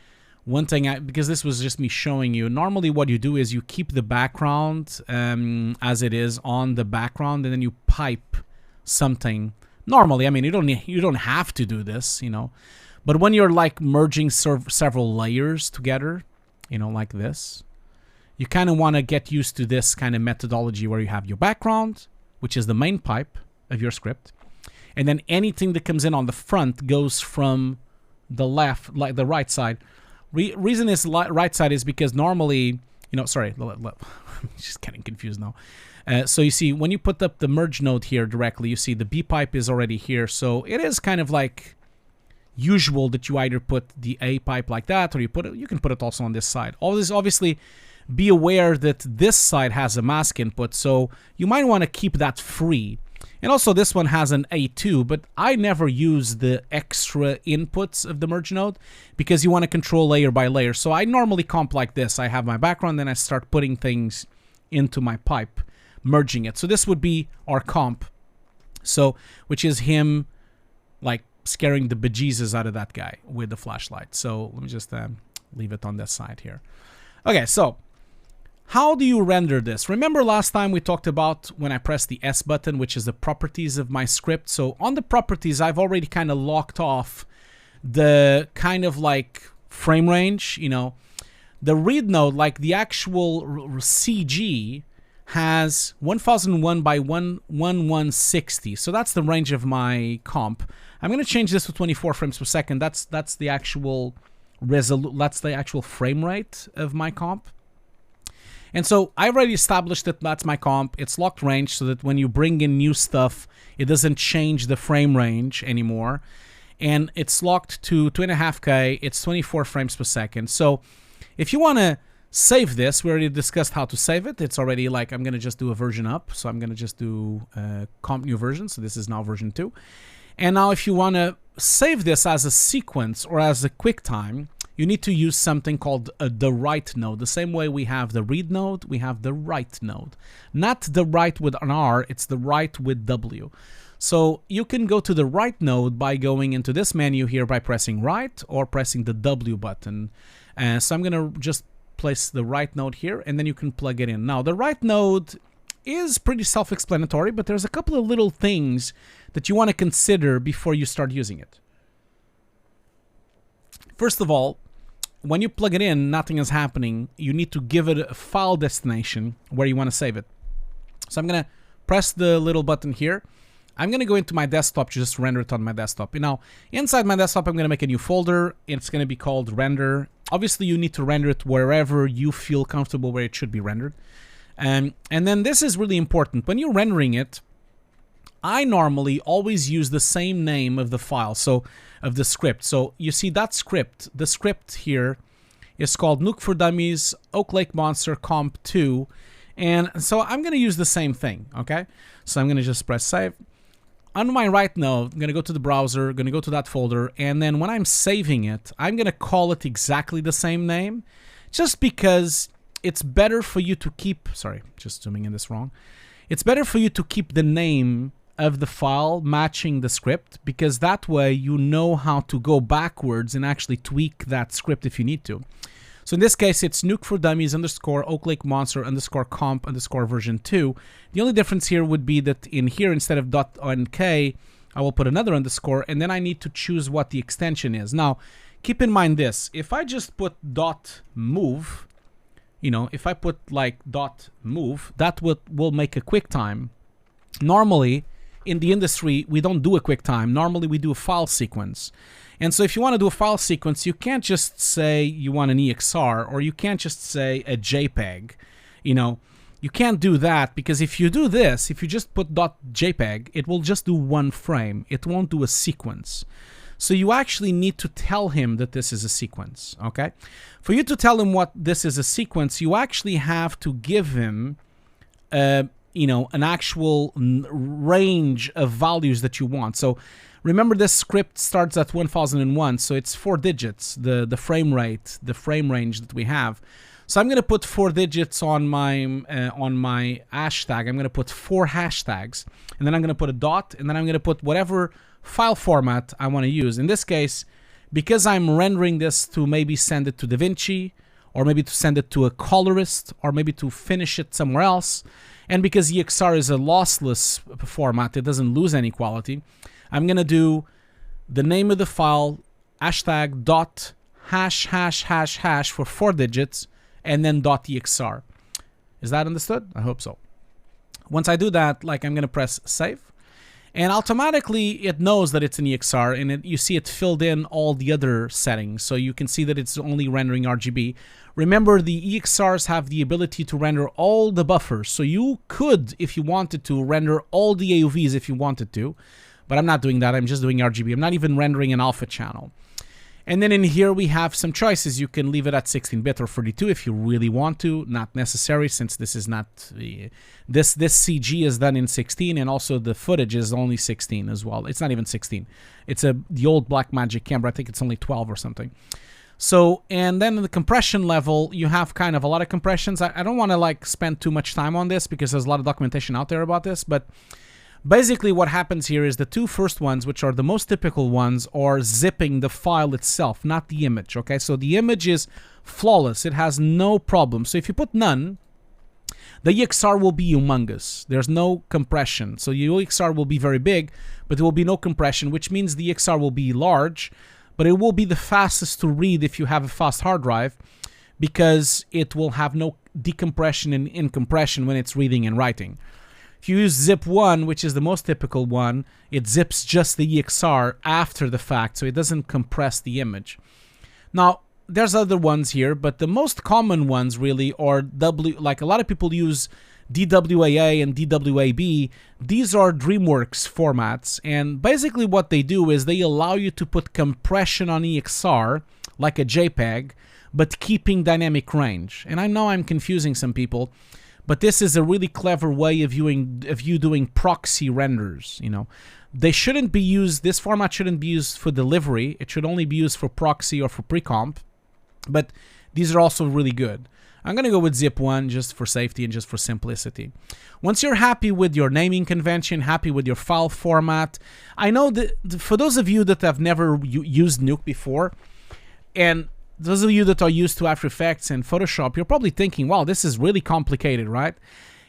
one thing, because this was just me showing you, normally what you do is you keep the background as it is on the background, and then you pipe something. Normally, I mean, you don't have to do this, you know, but when you're like merging several layers together, you know, like this, you kind of want to get used to this kind of methodology where you have your background, which is the main pipe of your script, and then anything that comes in on the front goes from the left, like the right side. Reason is right side is because normally, you know, sorry, I'm just getting confused now. So you see, when you put up the merge node here directly, you see the B pipe is already here. So it is kind of like usual that you either put the A pipe like that, or you can put it also on this side. Always, obviously, be aware that this side has a mask input, so you might want to keep that free. And also this one has an A2, but I never use the extra inputs of the merge node because you want to control layer by layer. So I normally comp like this. I have my background, then I start putting things into my pipe, merging it. So this would be our comp. So, which is him like scaring the bejesus out of that guy with the flashlight. So let me just leave it on this side here. Okay, so how do you render this? Remember last time we talked about when I press the S button, which is the properties of my script. So on the properties, I've already kind of locked off the kind of like frame range, you know. The read node, like the actual CG, has 1001 by 1160. So that's the range of my comp. I'm going to change this to 24 frames per second. That's the actual that's the actual frame rate of my comp. And so I already established that that's my comp. It's locked range so that when you bring in new stuff, it doesn't change the frame range anymore. And it's locked to 2.5K. It's 24 frames per second. So if you want to save this, we already discussed how to save it. It's already like, I'm going to just do a version up. So I'm going to just do comp new version. So this is now version 2. And now if you want to save this as a sequence or as a QuickTime, you need to use something called the write node. The same way we have the read node, we have the write node. Not the write with an R, it's the write with W. So you can go to the write node by going into this menu here by pressing write or pressing the W button. So I'm going to just place the write node here, and then you can plug it in. Now, the write node is pretty self-explanatory, but there's a couple of little things that you want to consider before you start using it. First of all, when you plug it in, nothing is happening. You need to give it a file destination where you want to save it. So I'm going to press the little button here. I'm going to go into my desktop to just render it on my desktop. Now, inside my desktop, I'm going to make a new folder. It's going to be called render. Obviously, you need to render it wherever you feel comfortable where it should be rendered. And then this is really important. When you're rendering it, I normally always use the same name of the file, so of the script. So you see that script, the script here is called Nuke4Dummies Oak Lake Monster Comp 2. And so I'm going to use the same thing, okay? So I'm going to just press save. On my right node, I'm going to go to the browser, going to go to that folder, and then when I'm saving it, I'm going to call it exactly the same name, just because it's better for you to keep, sorry, just zooming in this wrong. It's better for you to keep the name of the file matching the script, because that way you know how to go backwards and actually tweak that script if you need to. So in this case, it's Nuke4Dummies _ Oak Lake Monster _ comp _ version 2. The only difference here would be that in here, instead of .nk, I will put another underscore, and then I need to choose what the extension is. Now, keep in mind this. If I just put .move, you know, if I put like .move, that will make a QuickTime. Normally, in the industry, we don't do a QuickTime. Normally, we do a file sequence. And so if you want to do a file sequence, you can't just say you want an EXR, or you can't just say a JPEG. You know, you can't do that, because if you do this, if you just put .jpeg, it will just do one frame. It won't do a sequence. So you actually need to tell him that this is a sequence, okay? For you to tell him what this is a sequence, you actually have to give him you know, an actual range of values that you want. So remember, this script starts at 1001, so it's 4 digits, the frame rate, the frame range that we have. So I'm going to put 4 digits on my hashtag. I'm going to put 4 hashtags, and then I'm going to put a dot, and then I'm going to put whatever file format I want to use. In this case, because I'm rendering this to maybe send it to DaVinci, or maybe to send it to a colorist, or maybe to finish it somewhere else, and because EXR is a lossless format, it doesn't lose any quality, I'm going to do the name of the file, hashtag dot hash hash hash hash for 4 digits, and then .exr. Is that understood? I hope so. Once I do that, like, I'm going to press save, and automatically it knows that it's an EXR, and you see it filled in all the other settings, so you can see that it's only rendering RGB. Remember, the EXRs have the ability to render all the buffers, so you could, if you wanted to, render all the AOVs if you wanted to, but I'm not doing that. I'm just doing RGB. I'm not even rendering an alpha channel. And then in here we have some choices. You can leave it at 16-bit or 32 if you really want to. Not necessary, since this is not this CG is done in 16, and also the footage is only 16 as well. It's not even 16. It's the old Blackmagic camera. I think it's only 12 or something. So, and then in the compression level, you have kind of a lot of compressions. I don't want to like spend too much time on this because there's a lot of documentation out there about this, but basically what happens here is the two first ones, which are the most typical ones, are zipping the file itself, not the image, okay? So the image is flawless. It has no problem. So if you put none, the EXR will be humongous. There's no compression. So your EXR will be very big, but there will be no compression, which means the EXR will be large, but it will be the fastest to read if you have a fast hard drive because it will have no decompression and compression when it's reading and writing. If you use zip 1, which is the most typical one, it zips just the EXR after the fact, so it doesn't compress the image. Now, there's other ones here, but the most common ones really are like a lot of people use DWAA and DWAB. These are DreamWorks formats, and basically what they do is they allow you to put compression on EXR like a JPEG, but keeping dynamic range. And I know I'm confusing some people, but this is a really clever way of you doing proxy renders. You know, they shouldn't be used. This format shouldn't be used for delivery. It should only be used for proxy or for pre-comp. But these are also really good. I'm going to go with zip 1 just for safety and just for simplicity. Once you're happy with your naming convention, happy with your file format, I know that for those of you that have never used Nuke before, and those of you that are used to After Effects and Photoshop, you're probably thinking, wow, this is really complicated, right?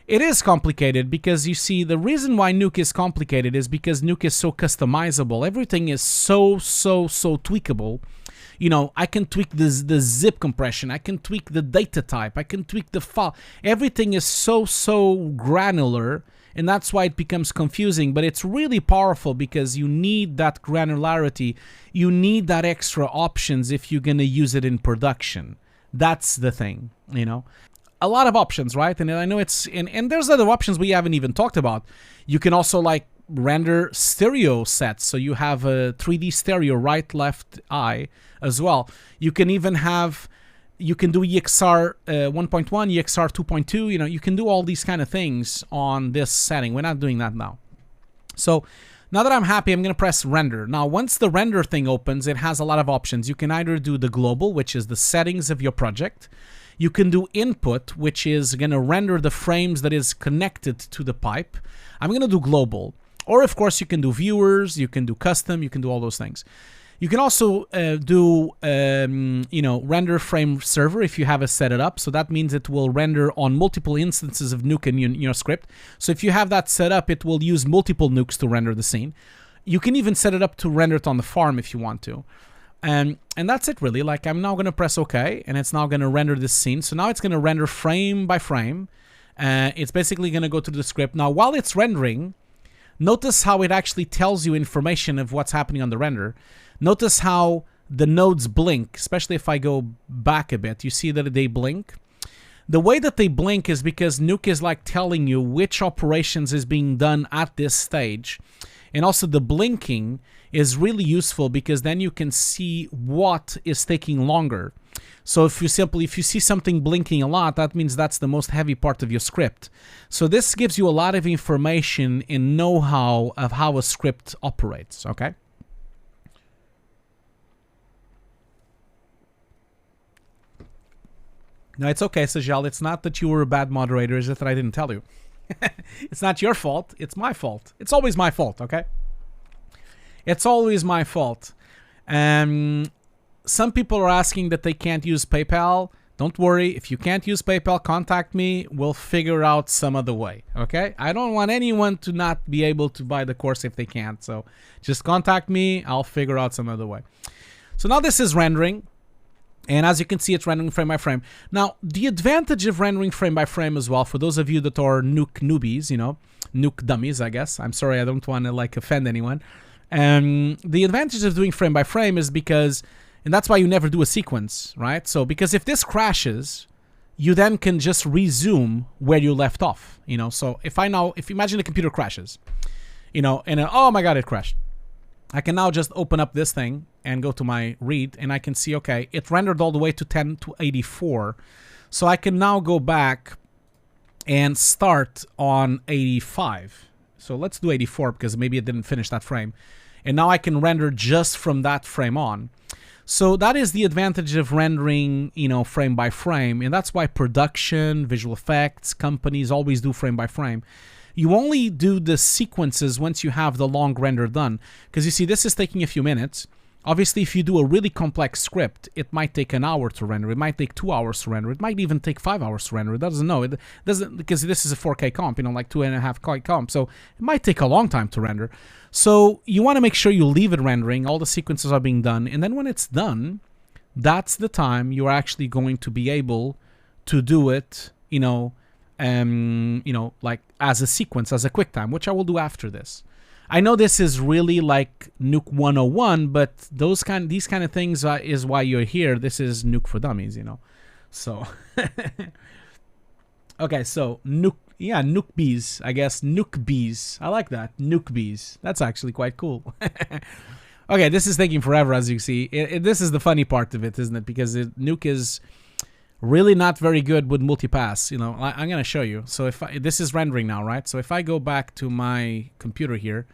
It is complicated because you see the reason why Nuke is complicated is because Nuke is so customizable. Everything is so tweakable. You know, I can tweak the zip compression. I can tweak the data type. I can tweak the file. Everything is so granular, and that's why it becomes confusing. But it's really powerful because you need that granularity. You need that extra options if you're going to use it in production. That's the thing, you know. A lot of options, right? And I know it's... And there's other options we haven't even talked about. You can also, like, render stereo sets. So you have a 3D stereo, right, left, eye as well. You can even have... You can do EXR 1.1, EXR 2.2. You know, you can do all these kind of things on this setting. We're not doing that now. So now that I'm happy, I'm going to press render. Now, once the render thing opens, it has a lot of options. You can either do the global, which is the settings of your project. You can do input, which is going to render the frames that is connected to the pipe. I'm going to do global. Or, of course, you can do viewers, you can do custom, you can do all those things. You can also do, you know, render frame server if you have it set it up. So that means it will render on multiple instances of Nuke in your script. So if you have that set up, it will use multiple nukes to render the scene. You can even set it up to render it on the farm if you want to. And that's it really. Like, I'm now going to press OK, and it's now going to render this scene. So now it's going to render frame by frame. It's basically going to go through the script. Now, while it's rendering, notice how it actually tells you information of what's happening on the render. Notice how the nodes blink, especially if I go back a bit. You see that they blink? The way that they blink is because Nuke is like telling you which operations is being done at this stage. And also the blinking is really useful because then you can see what is taking longer. So if you see something blinking a lot, that means that's the most heavy part of your script. So this gives you a lot of information and know-how of how a script operates, okay? No, it's okay, Sajal. It's not that you were a bad moderator. It's just that I didn't tell you. It's not your fault. It's my fault. It's always my fault, okay? It's always my fault. Some people are asking that they can't use PayPal. Don't worry. If you can't use PayPal, contact me. We'll figure out some other way, okay? I don't want anyone to not be able to buy the course if they can't. So just contact me. I'll figure out some other way. So now this is rendering. And as you can see, it's rendering frame by frame. Now, the advantage of rendering frame by frame as well, for those of you that are Nuke newbies, you know, Nuke dummies, I guess. I'm sorry, I don't want to, like, offend anyone. The advantage of doing frame by frame is because, and that's why you never do a sequence, right? So, because if this crashes, you then can just resume where you left off, you know? So, if imagine the computer crashes, you know, and oh my God, it crashed. I can now just open up this thing and go to my read, and I can see, okay, it rendered all the way to 1084. So I can now go back and start on 85. So let's do 84 because maybe it didn't finish that frame. And now I can render just from that frame on. So that is the advantage of rendering, frame by frame. And that's why production, visual effects, companies always do frame by frame. You only do the sequences once you have the long render done. Because you see, this is taking a few minutes. Obviously, if you do a really complex script, it might take an hour to render. It might take 2 hours to render. It might even take 5 hours to render. It doesn't know. It doesn't, because this is a 4K comp, like 2.5K comp. So it might take a long time to render. So you want to make sure you leave it rendering. All the sequences are being done. And then when it's done, that's the time you're actually going to be able to do it, like as a sequence, as a QuickTime, which I will do after this. I know this is really like Nuke 101, but these kind of things is why you're here. This is Nuke for Dummies, So, okay, so Nuke Bees, I guess. Nuke Bees. I like that. Nuke Bees. That's actually quite cool. Okay, this is taking forever, as you see. This is the funny part of it, isn't it? Because Nuke is really not very good with multipass. I'm going to show you. So this is rendering now, right? So if I go back to my computer here,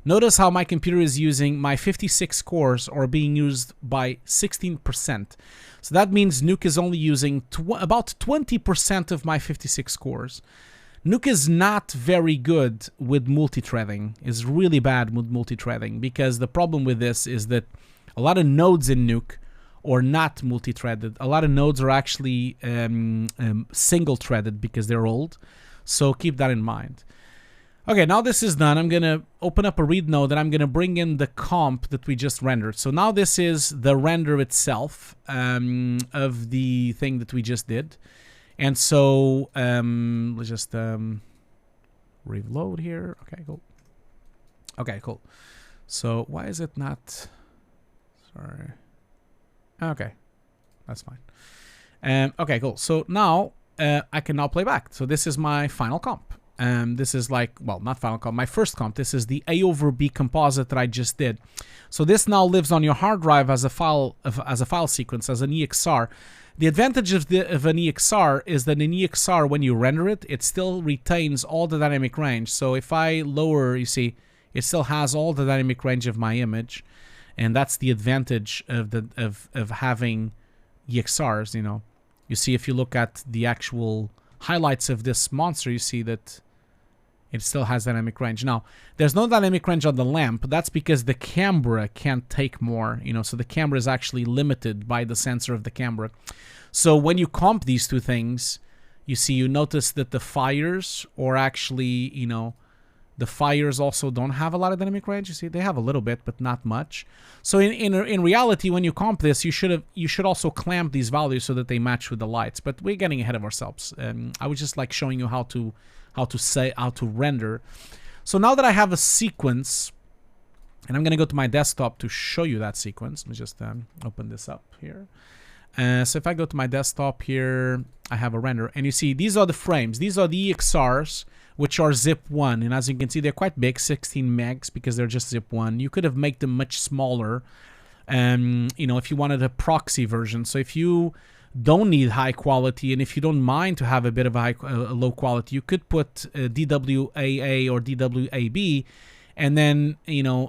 notice how my computer is using my 56 cores or being used by 16%. So that means Nuke is only using about 20% of my 56 cores. Nuke is not very good with multi-threading. It's really bad with multi-threading because the problem with this is that a lot of nodes in Nuke or not multi-threaded. A lot of nodes are actually single-threaded because they're old. So keep that in mind. Okay, now this is done. I'm going to open up a read node and I'm going to bring in the comp that we just rendered. So now this is the render itself of the thing that we just did. And so let's just reload here. Okay, cool. Okay, cool. So why is it not... Sorry. Okay, that's fine. Okay, cool. So now I can now play back. So this is my final comp. This is not final comp, my first comp. This is the A/B composite that I just did. So this now lives on your hard drive as a file sequence, as an EXR. The advantage of an EXR is that in EXR, when you render it, it still retains all the dynamic range. So if I lower, you see, it still has all the dynamic range of my image. And that's the advantage of having EXRs, You see, if you look at the actual highlights of this monster, you see that it still has dynamic range. Now, there's no dynamic range on the lamp. That's because the camera can't take more, so the camera is actually limited by the sensor of the camera. So when you comp these two things, you notice that the fires, or actually, the fires also don't have a lot of dynamic range. You see, they have a little bit, but not much. So in reality, when you comp this, you should also clamp these values so that they match with the lights. But we're getting ahead of ourselves. I was just showing you how to render. So now that I have a sequence, and I'm gonna go to my desktop to show you that sequence. Let me just open this up here. So if I go to my desktop here, I have a render, and you see these are the frames. These are the EXRs, which are zip 1, and as you can see, they're quite big, 16 megs, because they're just zip 1. You could have made them much smaller, if you wanted a proxy version. So if you don't need high quality, and if you don't mind to have a bit of a low quality, you could put DWAA or DWAB, and then,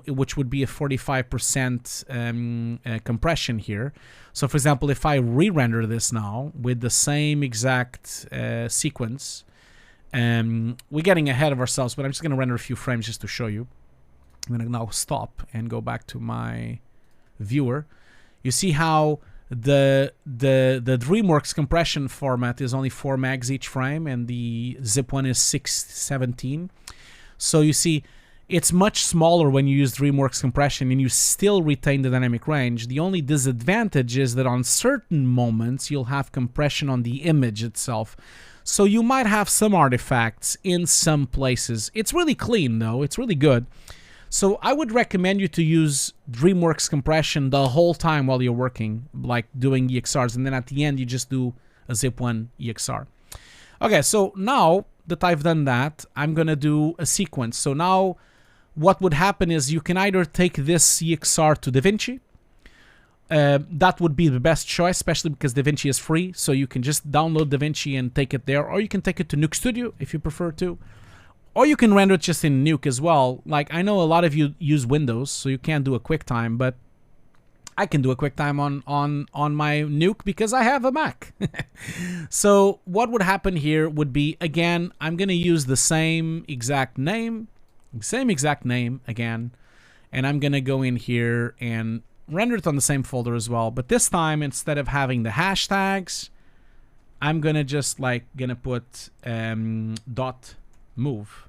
which would be a 45% compression here. So for example, if I re-render this now with the same exact sequence, we're getting ahead of ourselves, but I'm just going to render a few frames just to show you. I'm going to now stop and go back to my viewer. You see how the DreamWorks compression format is only 4 megs each frame, and the zip one is 617. So you see, it's much smaller when you use DreamWorks compression, and you still retain the dynamic range. The only disadvantage is that on certain moments, you'll have compression on the image itself. So you might have some artifacts in some places. It's really clean, though. It's really good. So I would recommend you to use DreamWorks compression the whole time while you're working, like doing EXRs, and then at the end, you just do a zip 1 EXR. Okay, so now that I've done that, I'm going to do a sequence. So now what would happen is you can either take this EXR to DaVinci. That would be the best choice, especially because DaVinci is free. So you can just download DaVinci and take it there. Or you can take it to Nuke Studio if you prefer to. Or you can render it just in Nuke as well. Like, I know a lot of you use Windows, so you can't do a QuickTime. But I can do a QuickTime on my Nuke because I have a Mac. So what would happen here would be, again, I'm going to use the same exact name again, and I'm going to go in here and render it on the same folder as well. But this time, instead of having the hashtags, I'm going to just put dot move.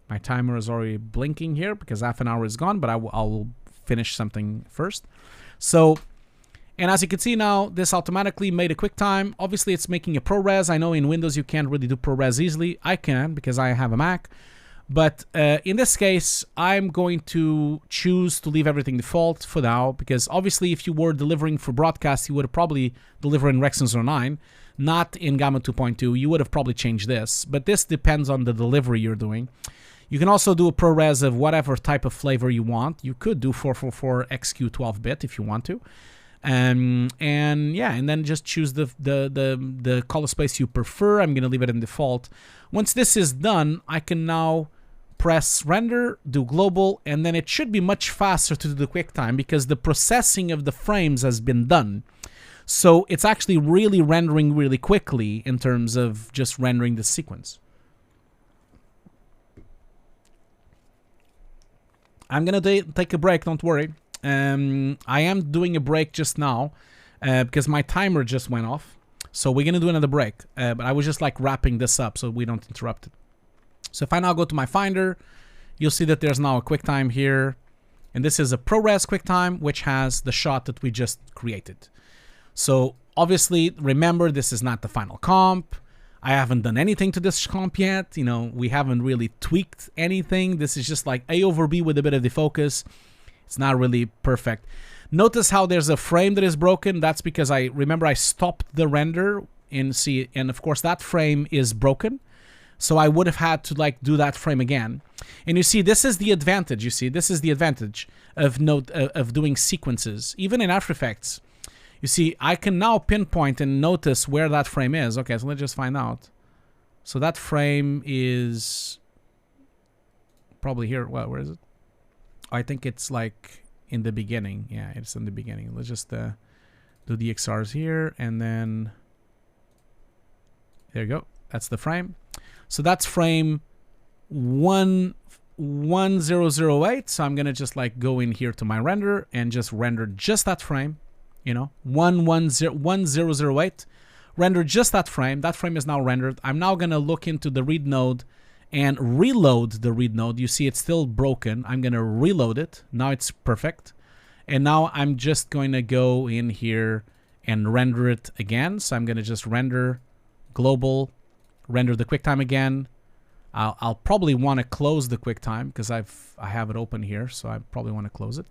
My timer is already blinking here because half an hour is gone, but I'll finish something first. So, and as you can see now, this automatically made a QuickTime. Obviously, it's making a ProRes. I know in Windows you can't really do ProRes easily. I can because I have a Mac. But in this case, I'm going to choose to leave everything default for now, because obviously if you were delivering for broadcast, you would have probably delivered in Rec 09, not in Gamma 2.2. You would have probably changed this, but this depends on the delivery you're doing. You can also do a ProRes of whatever type of flavor you want. You could do 444 XQ 12-bit if you want to. And yeah, and then just choose the color space you prefer. I'm going to leave it in default. Once this is done, I can now press render, do global, and then it should be much faster to do the QuickTime because the processing of the frames has been done. So it's actually really rendering really quickly in terms of just rendering the sequence. I'm going to take a break, don't worry. I am doing a break just now because my timer just went off. So we're going to do another break. But I was just wrapping this up so we don't interrupt it. So if I now go to my Finder, you'll see that there's now a QuickTime here. And this is a ProRes QuickTime, which has the shot that we just created. So obviously, remember, this is not the final comp. I haven't done anything to this comp yet. You know, we haven't really tweaked anything. This is just like A over B with a bit of defocus. It's not really perfect. Notice how there's a frame that is broken. That's because I stopped the render and of course that frame is broken. So I would have had to do that frame again. And you see, this is the advantage. You see, this is the advantage of doing sequences, even in After Effects. You see, I can now pinpoint and notice where that frame is. Okay, so let's just find out. So that frame is probably here. Well, where is it? I think it's in the beginning. Yeah, it's in the beginning. Let's just do the XRs here, and then there you go. That's the frame. So that's frame 1008. So I'm gonna just go in here to my render and just render just that frame. You know, 1008. Render just that frame. That frame is now rendered. I'm now gonna look into the read node and reload the read node. You see it's still broken. I'm gonna reload it. Now it's perfect. And now I'm just going to go in here and render it again. So I'm gonna just render global, render the QuickTime again. I'll probably want to close the QuickTime because I have it open here, so I probably want to close it.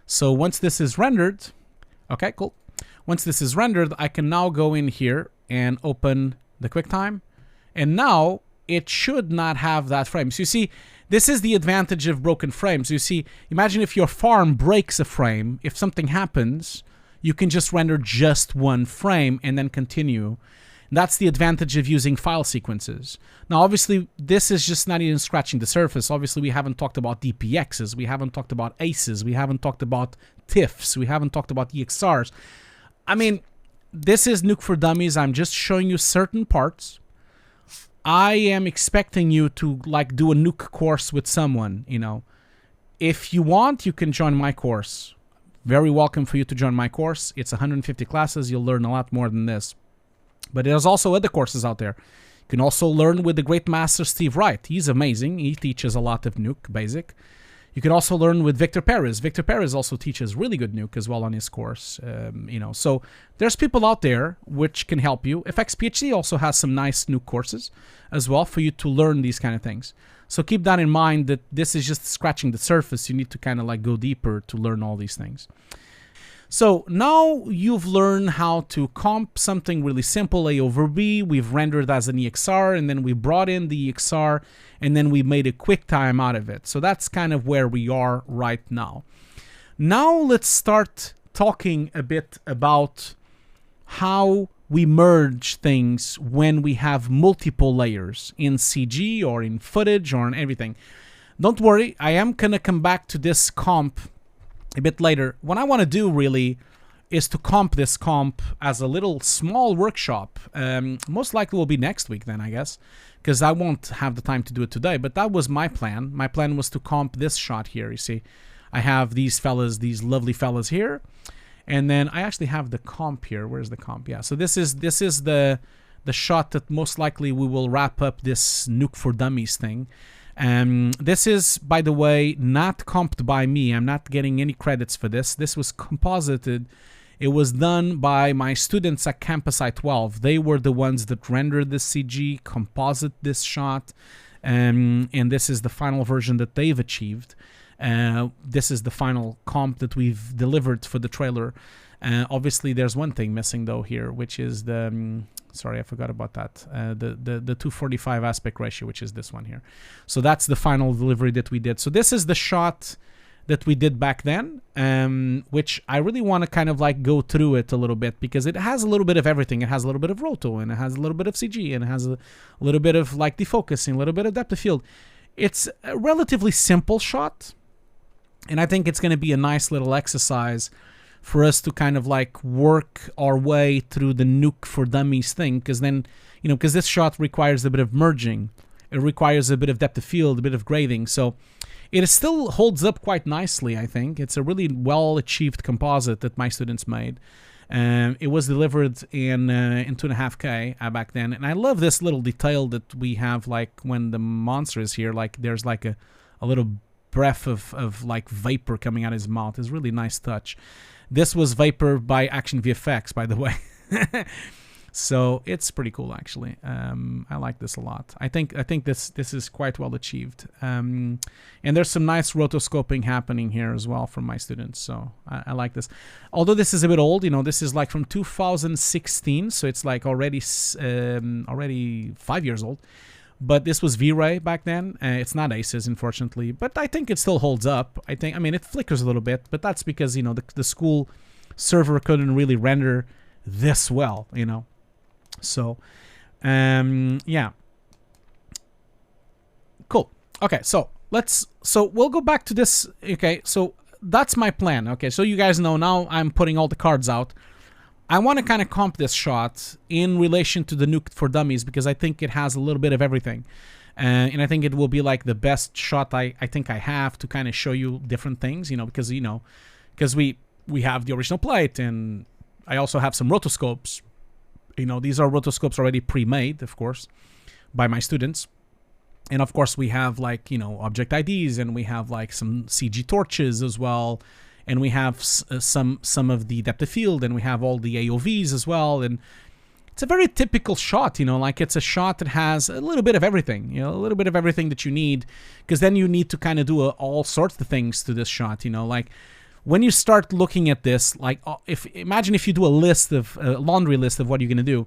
So once this is rendered, okay, cool. Once this is rendered, I can now go in here and open the QuickTime, and now it should not have that frame. So you see, this is the advantage of broken frames. You see, imagine if your farm breaks a frame, if something happens, you can just render just one frame and then continue. That's the advantage of using file sequences. Now, obviously, this is just not even scratching the surface. Obviously, we haven't talked about DPXs. We haven't talked about ACEs. We haven't talked about TIFFs. We haven't talked about EXRs. I mean, this is Nuke for Dummies. I'm just showing you certain parts. I am expecting you to do a Nuke course with someone, you know. If you want, you can join my course. Very welcome for you to join my course. It's 150 classes. You'll learn a lot more than this. But there's also other courses out there. You can also learn with the great master Steve Wright. He's amazing. He teaches a lot of Nuke Basic. You can also learn with Victor Perez. Victor Perez also teaches really good Nuke as well on his course. You know, so there's people out there which can help you. FXPhD also has some nice Nuke courses as well for you to learn these kind of things. So keep that in mind, that this is just scratching the surface. You need to kind of go deeper to learn all these things. So now you've learned how to comp something really simple, A over B. We've rendered as an EXR, and then we brought in the EXR, and then we made a QuickTime out of it. So that's kind of where we are right now. Now let's start talking a bit about how we merge things when we have multiple layers in CG or in footage or in everything. Don't worry, I am going to come back to this comp a bit later. What I want to do really is to comp this comp as a little small workshop. Most likely will be next week then, I guess, because I won't have the time to do it today. But that was my plan. My plan was to comp this shot here. You see, I have these fellas, these lovely fellas here. And then I actually have the comp here. Where's the comp? Yeah, so this is the shot that most likely we will wrap up this Nuke for Dummies thing. This is, by the way, not comped by me. I'm not getting any credits for this. This was composited. It was done by my students at Campus I-12. They were the ones that rendered this CG, composite this shot, and this is the final version that they've achieved. This is the final comp that we've delivered for the trailer. Obviously, there's one thing missing though here, which is the sorry, I forgot about that. The 245 aspect ratio, which is this one here. So that's the final delivery that we did. So this is the shot that we did back then, which I really want to kind of like go through it a little bit because it has a little bit of everything. It has a little bit of roto, and it has a little bit of CG, and it has a little bit of like defocusing, a little bit of depth of field. It's a relatively simple shot, and I think it's going to be a nice little exercise for us to kind of like work our way through the Nuke for Dummies thing, because then, you know, because this shot requires a bit of merging, it requires a bit of depth of field, a bit of grading, so it still holds up quite nicely. I think it's a really well achieved composite that my students made. It was delivered in 2.5K back then, and I love this little detail that we have, like when the monster is here, like there's like a little breath of like vapor coming out of his mouth. It's a really nice touch. This was Vapor by Action VFX, by the way. So it's pretty cool, actually. I like this a lot. I think this is quite well achieved. And there's some nice rotoscoping happening here as well from my students. So I like this. Although this is a bit old, you know, this is like from 2016, so it's like already 5 years old. But this was V-Ray back then. It's not Aces, unfortunately, but I think it still holds up. I mean, it flickers a little bit, but that's because, you know, the school server couldn't really render this well, you know. So, yeah. Cool. Okay, so we'll go back to this. Okay, so that's my plan. Okay, so you guys know now I'm putting all the cards out. I want to kind of comp this shot in relation to the Nuke for Dummies because I think it has a little bit of everything. And I think it will be like the best shot I think I have to kind of show you different things, you know, because we have the original plate, and I also have some rotoscopes. You know, these are rotoscopes already pre-made, of course, by my students. And of course we have like, you know, object IDs, and we have like some CG torches as well. And we have some of the depth of field, and we have all the AOVs as well. And it's a very typical shot, you know, like it's a shot that has a little bit of everything, you know, a little bit of everything that you need, because then you need to kind of do all sorts of things to this shot, you know, like when you start looking at this, like imagine if you do a laundry list of what you're going to do.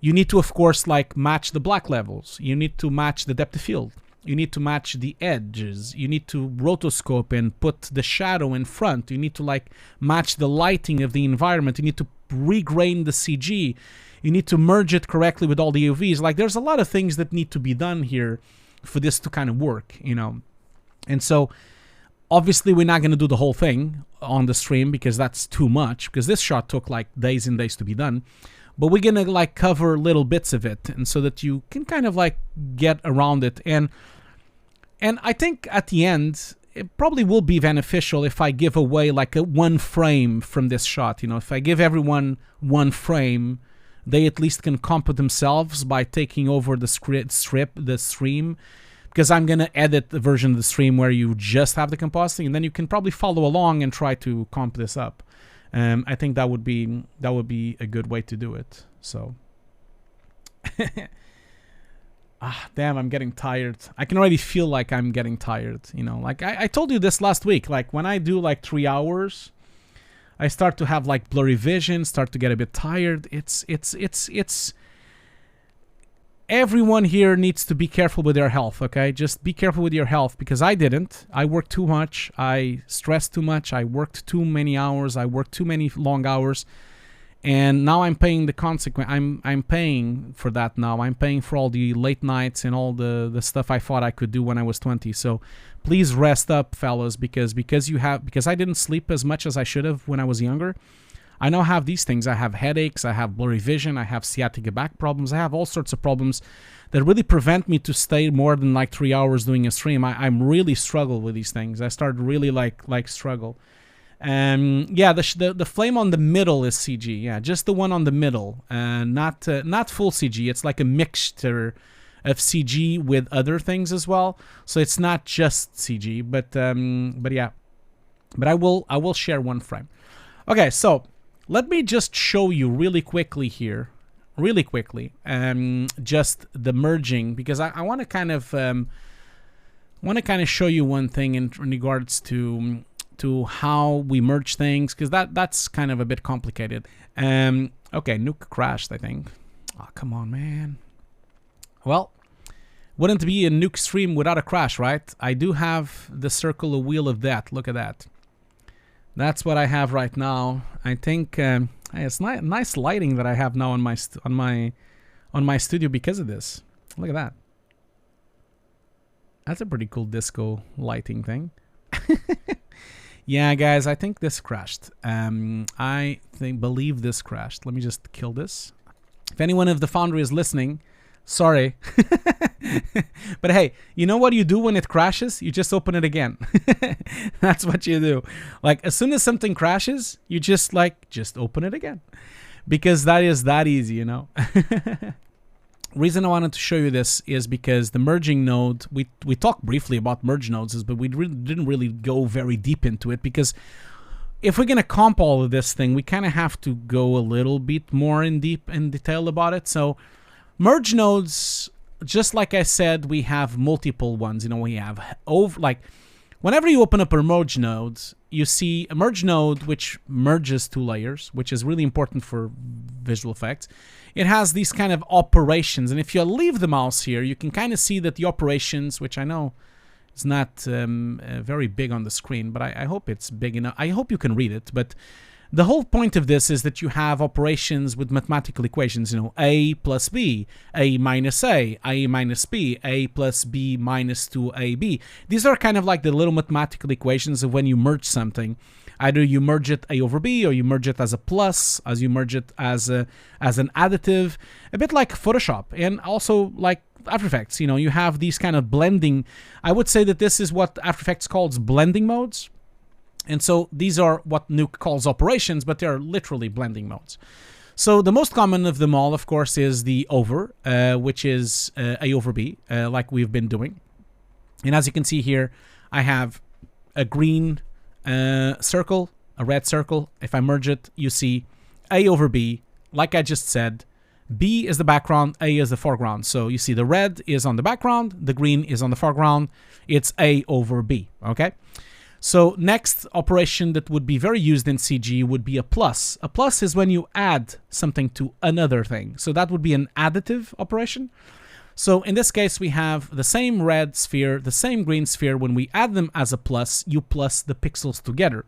You need to, of course, like match the black levels. You need to match the depth of field. You need to match the edges. You need to rotoscope and put the shadow in front. You need to like match the lighting of the environment. You need to regrain the CG. You need to merge it correctly with all the AOVs. Like there's a lot of things that need to be done here for this to kind of work, you know. And so obviously we're not going to do the whole thing on the stream because that's too much, because this shot took like days and days to be done. But we're going to like cover little bits of it, and so that you can kind of like get around it. And I think at the end, it probably will be beneficial if I give away like one frame from this shot. You know, if I give everyone one frame, they at least can comp it themselves by taking over the stream, because I'm going to edit the version of the stream where you just have the compositing, and then you can probably follow along and try to comp this up. I think that would be a good way to do it. So, damn, I'm getting tired. I can already feel like I'm getting tired. You know, like I told you this last week. Like when I do like 3 hours, I start to have like blurry vision, start to get a bit tired. It's everyone here needs to be careful with their health, okay? Just be careful with your health, because I didn't. I worked too much. I stressed too much. I worked too many hours. I worked too many long hours. And now I'm paying the consequence. I'm paying for that now. I'm paying for all the late nights and all the stuff I thought I could do when I was 20. So please rest up, fellas, because I didn't sleep as much as I should have when I was younger. I now have these things. I have headaches, I have blurry vision, I have sciatica back problems, I have all sorts of problems that really prevent me to stay more than like 3 hours doing a stream. I'm really struggle with these things. I started really like struggle. Yeah, the flame on the middle is CG. Yeah, just the one on the middle, not full CG. It's like a mixture of CG with other things as well. So it's not just CG, but yeah. But I will share one frame. Okay, so let me just show you really quickly here, just the merging, because I want to kind of show you one thing in regards to how we merge things, because that's kind of a bit complicated. Okay, Nuke crashed, I think. Oh, come on, man. Well, wouldn't be a Nuke stream without a crash, right? I do have the circle, a wheel of death. Look at that. That's what I have right now. I think it's nice lighting that I have now on my studio because of this. Look at that. That's a pretty cool disco lighting thing. Yeah, guys, I think this crashed. I believe this crashed. Let me just kill this. If anyone of the Foundry is listening, sorry. But hey, you know what you do when it crashes? You just open it again. That's what you do. Like, as soon as something crashes, you just open it again. Because that is that easy, you know? Reason I wanted to show you this is because the merging node, we talked briefly about merge nodes, but we didn't really go very deep into it, because if we're going to comp all of this thing, we kind of have to go a little bit more in detail about it. So merge nodes, just like I said, we have multiple ones. You know, we have whenever you open up a merge node, you see a merge node which merges two layers, which is really important for visual effects. It has these kind of operations, and if you leave the mouse here, you can kind of see that the operations, which I know is not very big on the screen, but I hope it's big enough. I hope you can read it, but the whole point of this is that you have operations with mathematical equations, you know, A plus B, A minus A minus B, A plus B minus 2AB. These are kind of like the little mathematical equations of when you merge something. Either you merge it A over B, or you merge it as a plus, as you merge it as an additive, a bit like Photoshop, and also like After Effects. You know, you have these kind of blending. I would say that this is what After Effects calls blending modes. And so these are what Nuke calls operations, but they are literally blending modes. So the most common of them all, of course, is the over, which is A over B, like we've been doing. And as you can see here, I have a green circle, a red circle. If I merge it, you see A over B, like I just said. B is the background, A is the foreground. So you see the red is on the background, the green is on the foreground. It's A over B, okay? So next operation that would be very used in CG would be a plus. A plus is when you add something to another thing. So that would be an additive operation. So in this case, we have the same red sphere, the same green sphere. When we add them as a plus, you plus the pixels together.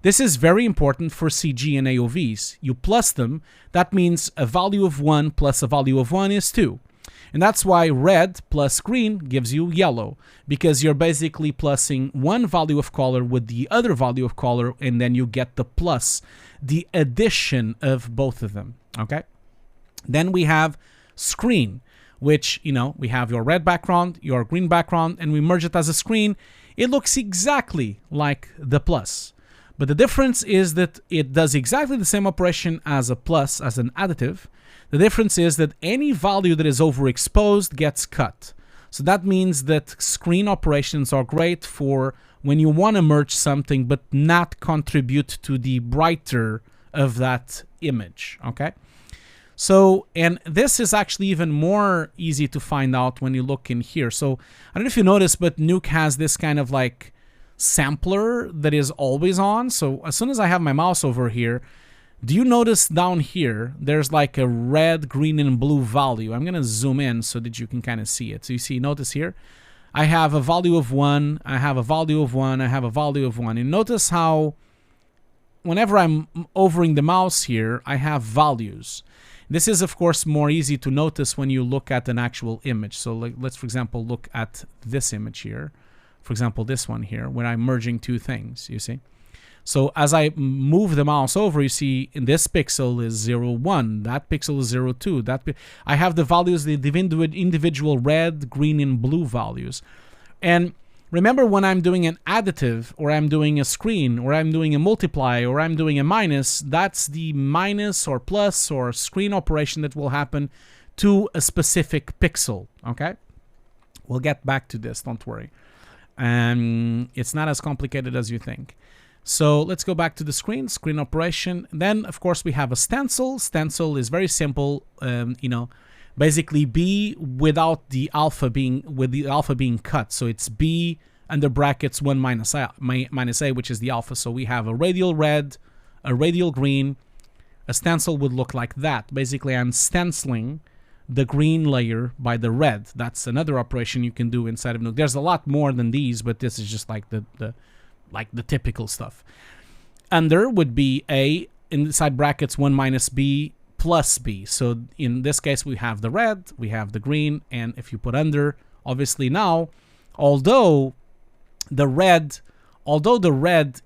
This is very important for CG and AOVs. You plus them. That means a value of 1 plus a value of 1 is 2. And that's why red plus green gives you yellow, because you're basically plussing one value of color with the other value of color, and then you get the plus, the addition of both of them, okay? Then we have screen, which, you know, we have your red background, your green background, and we merge it as a screen. It looks exactly like the plus. But the difference is that it does exactly the same operation as a plus, as an additive. The difference is that any value that is overexposed gets cut. So that means that screen operations are great for when you want to merge something but not contribute to the brighter of that image, okay? So, and this is actually even more easy to find out when you look in here. So, I don't know if you noticed, but Nuke has this kind of like sampler that is always on. So as soon as I have my mouse over here, do you notice down here, there's like a red, green, and blue value. I'm going to zoom in so that you can kind of see it. So you see, notice here, I have a value of 1, I have a value of 1, I have a value of 1. And notice how whenever I'm overing the mouse here, I have values. This is, of course, more easy to notice when you look at an actual image. So let's, for example, look at this image here. For example, this one here, where I'm merging two things, you see? So as I move the mouse over, you see in this pixel is 0, 1. That pixel is 0, 2. I have the values, the individual red, green, and blue values. And remember, when I'm doing an additive, or I'm doing a screen, or I'm doing a multiply, or I'm doing a minus, that's the minus or plus or screen operation that will happen to a specific pixel, okay? We'll get back to this, don't worry. It's not as complicated as you think. So let's go back to the screen operation. Then, of course, we have a stencil. Stencil is very simple, you know, basically B without the alpha being, with the alpha being cut. So it's B under brackets 1 minus A, which is the alpha. So we have a radial red, a radial green. A stencil would look like that. Basically, I'm stenciling the green layer by the red. That's another operation you can do inside of Nuke. There's a lot more than these, but this is just like the typical stuff. Under would be A inside brackets 1 minus B plus B. So in this case, we have the red, we have the green, and if you put under, obviously now, although the red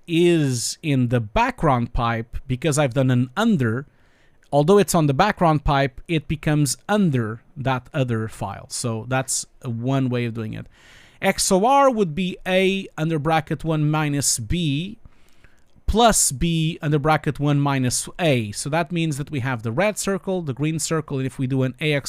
is in the background pipe, because I've done an under, although it's on the background pipe, it becomes under that other file. So that's one way of doing it. XOR would be A under bracket 1 minus B plus B under bracket 1 minus A. So that means that we have the red circle, the green circle, and if we do an an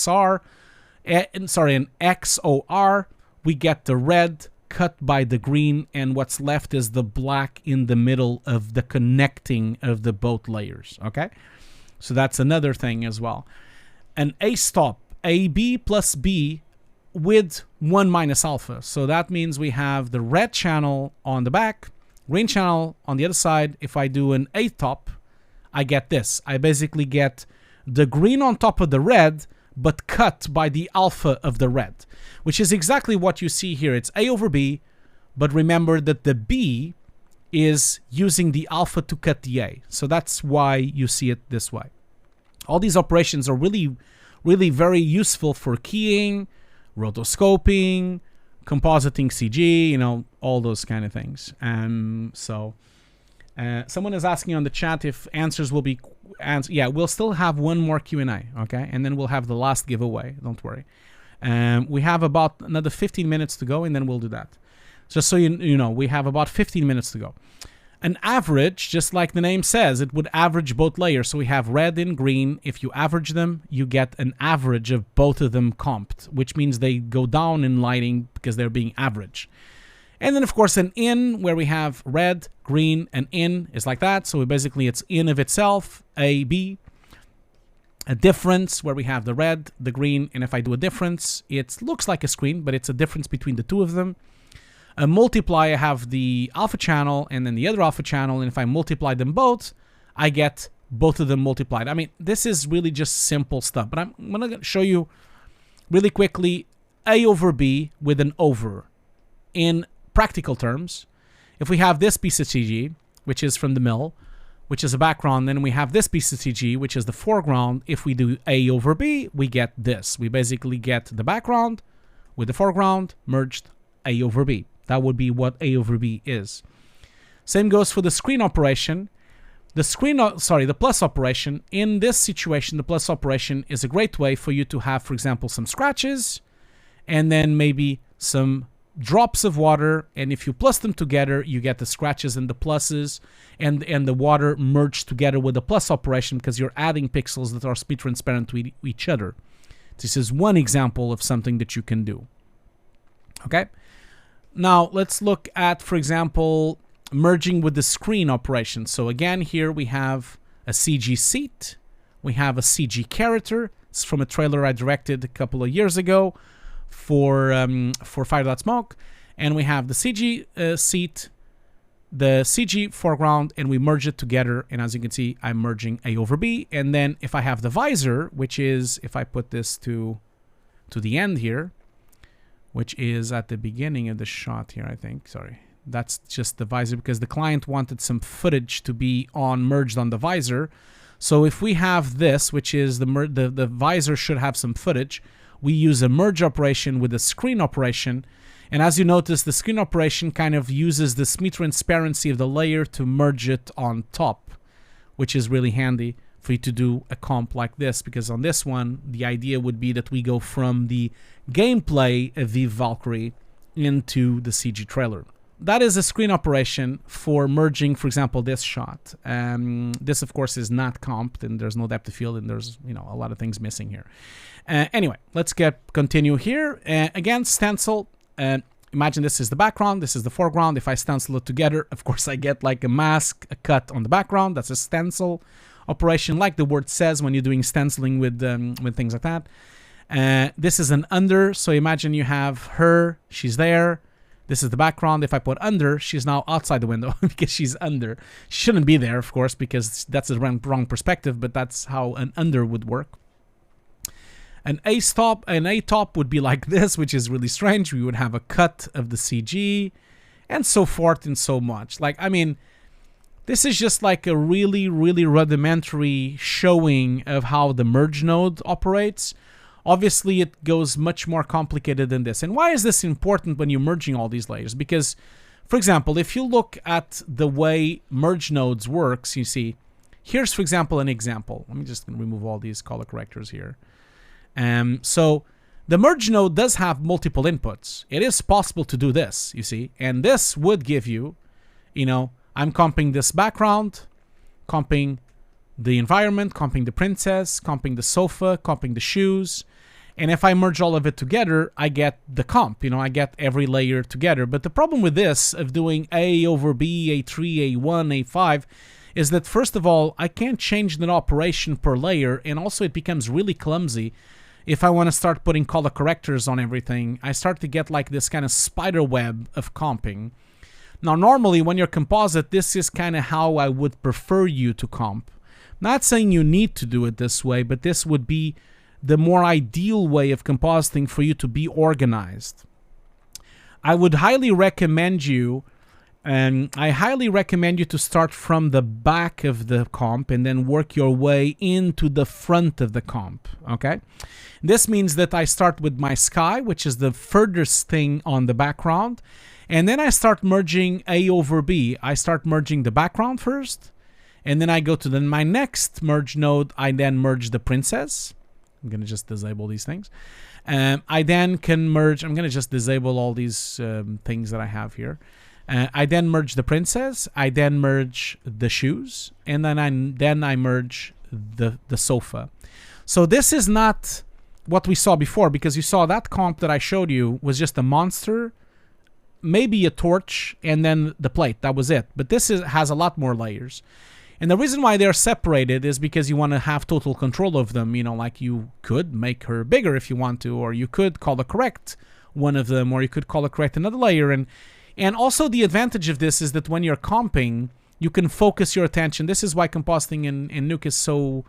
XOR, we get the red cut by the green, and what's left is the black in the middle of the connecting of the both layers, okay? So that's another thing as well. An A stop, AB plus B with 1 minus alpha. So that means we have the red channel on the back, green channel on the other side. If I do an A top, I get this. I basically get the green on top of the red, but cut by the alpha of the red, which is exactly what you see here. It's A over B, but remember that the B is using the alpha to cut the A. So that's why you see it this way. All these operations are really, really very useful for keying, rotoscoping, compositing CG, you know, all those kind of things. Someone is asking on the chat if answers will be yeah, we'll still have one more Q&A, okay? And then we'll have the last giveaway, don't worry. We have about another 15 minutes to go, and then we'll do that. Just so you know, we have about 15 minutes to go. An average, just like the name says, it would average both layers. So we have red and green. If you average them, you get an average of both of them comped, which means they go down in lighting because they're being average. And then, of course, an in, where we have red, green, and in is like that. So basically, it's in of itself, A, B. A difference, where we have the red, the green, and if I do a difference, it looks like a screen, but it's a difference between the two of them. A multiply, I have the alpha channel and then the other alpha channel, and if I multiply them both, I get both of them multiplied. I mean, this is really just simple stuff, but I'm going to show you really quickly A over B with an over. In practical terms, if we have this piece of CG, which is from the mill, which is a background, then we have this piece of CG, which is the foreground. If we do A over B, we get this. We basically get the background with the foreground merged A over B. That would be what A over B is. Same goes for the screen operation. The plus operation. In this situation, the plus operation is a great way for you to have, for example, some scratches and then maybe some drops of water, and if you plus them together, you get the scratches and the pluses, and the water merged together with the plus operation because you're adding pixels that are speed transparent to each other. This is one example of something that you can do. Okay? Now, let's look at, for example, merging with the screen operation. So again, here we have a CG seat. We have a CG character. It's from a trailer I directed a couple of years ago for Fire.Smoke. And we have the CG seat, the CG foreground, and we merge it together. And as you can see, I'm merging A over B. And then if I have the visor, which is, if I put this to the end here, which is at the beginning of the shot here, I think. Sorry, That's just the visor because the client wanted some footage to be merged on the visor. So if we have this, which is the visor should have some footage, we use a merge operation with a screen operation. And as you notice, the screen operation kind of uses the semi-transparency of the layer to merge it on top, which is really handy for you to do a comp like this, because on this one, the idea would be that we go from the gameplay of Vive Valkyrie into the CG trailer. That is a screen operation for merging, for example, this shot. This, of course, is not comped, and there's no depth of field, and there's a lot of things missing here. Anyway, let's continue here. Again, stencil. Imagine this is the background, this is the foreground. If I stencil it together, of course, I get like a mask, a cut on the background. That's a stencil operation, like the word says when you're doing stenciling with things like that. This is an under, so imagine you have her, she's there. This is the background. If I put under, she's now outside the window because she's under. She shouldn't be there, of course, because that's the wrong perspective, but that's how an under would work. An A top would be like this, which is really strange. We would have a cut of the CG and so forth and so much. Like, I mean, this is just like a really, really rudimentary showing of how the merge node operates. Obviously, it goes much more complicated than this. And why is this important when you're merging all these layers? Because, for example, if you look at the way merge nodes works, you see, here's, for example, an example. Let me just remove all these color correctors here. So the merge node does have multiple inputs. It is possible to do this, you see. And this would give you, I'm comping this background, comping the environment, comping the princess, comping the sofa, comping the shoes. And if I merge all of it together, I get the comp. I get every layer together. But the problem with this, of doing A over B, A3, A1, A5, is that, first of all, I can't change the operation per layer. And also it becomes really clumsy. If I want to start putting color correctors on everything, I start to get like this kind of spider web of comping. Now, normally when you're composite, this is kind of how I would prefer you to comp. Not saying you need to do it this way, but this would be the more ideal way of compositing for you to be organized. I would highly recommend you, to start from the back of the comp and then work your way into the front of the comp, okay? This means that I start with my sky, which is the furthest thing on the background, and then I start merging A over B. I start merging the background first, and then I go to my next merge node. I then merge the princess. I'm going to just disable these things. I then can merge. I'm going to just disable all these things that I have here. I then merge the princess. I then merge the shoes. And then I merge the sofa. So this is not what we saw before, because you saw that comp that I showed you was just a monster, maybe a torch, and then the plate. That was it. But this has a lot more layers. And the reason why they're separated is because you want to have total control of them. Like you could make her bigger if you want to, or you could color correct one of them, or you could color correct another layer. And also the advantage of this is that when you're comping, you can focus your attention. This is why compositing in Nuke is so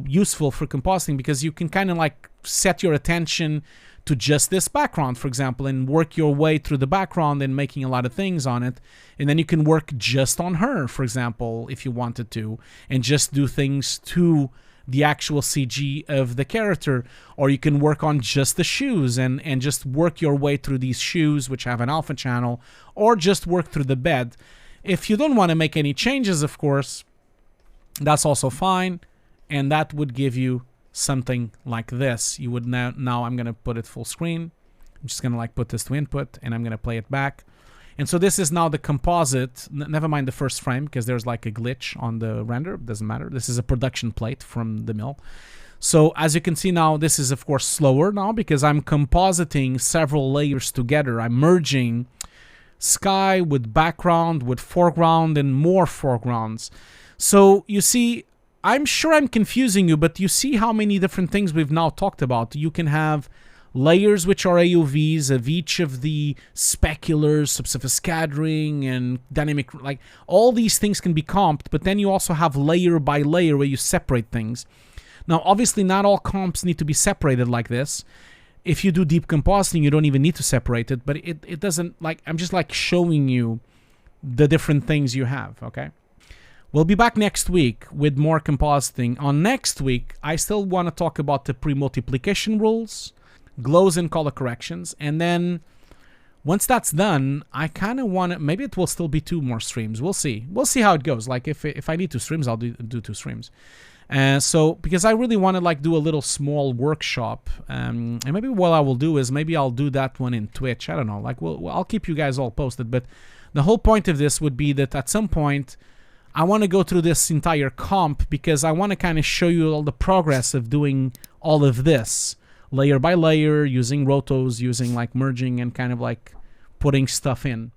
useful for compositing, because you can kind of like set your attention to just this background, for example, and work your way through the background and making a lot of things on it. And then you can work just on her, for example, if you wanted to, and just do things to the actual CG of the character. Or you can work on just the shoes and just work your way through these shoes, which have an alpha channel, or just work through the bed. If you don't want to make any changes, of course, that's also fine. And that would give you something like this. You would now I'm going to put it full screen. I'm just going to like put this to input, and I'm going to play it back. And so this is now the composite. Never mind the first frame, because there's like a glitch on the render. Doesn't matter. This is a production plate from the mill. So as you can see now, this is of course slower now because I'm compositing several layers together. I'm merging sky with background, with foreground, and more foregrounds. So you see, I'm sure I'm confusing you, but you see how many different things we've now talked about. You can have layers which are AOVs of each of the speculars, subsurface scattering, and dynamic, like all these things can be comped, but then you also have layer by layer where you separate things. Now, obviously, not all comps need to be separated like this. if you do deep compositing, you don't even need to separate it, but it doesn't, like, I'm just like showing you the different things you have, okay? We'll be back next week with more compositing. On next week, I still want to talk about the pre-multiplication rules, glows and color corrections, and then once that's done, I kind of want to, maybe it will still be 2 more streams. We'll see. We'll see how it goes. Like if I need 2 streams, I'll do 2 streams. So because I really want to like do a little small workshop, and maybe what I will do is maybe I'll do that one in Twitch. I don't know. Like I'll keep you guys all posted. But the whole point of this would be that at some point, I want to go through this entire comp because I want to kind of show you all the progress of doing all of this layer by layer, using rotos, using like merging and kind of like putting stuff in.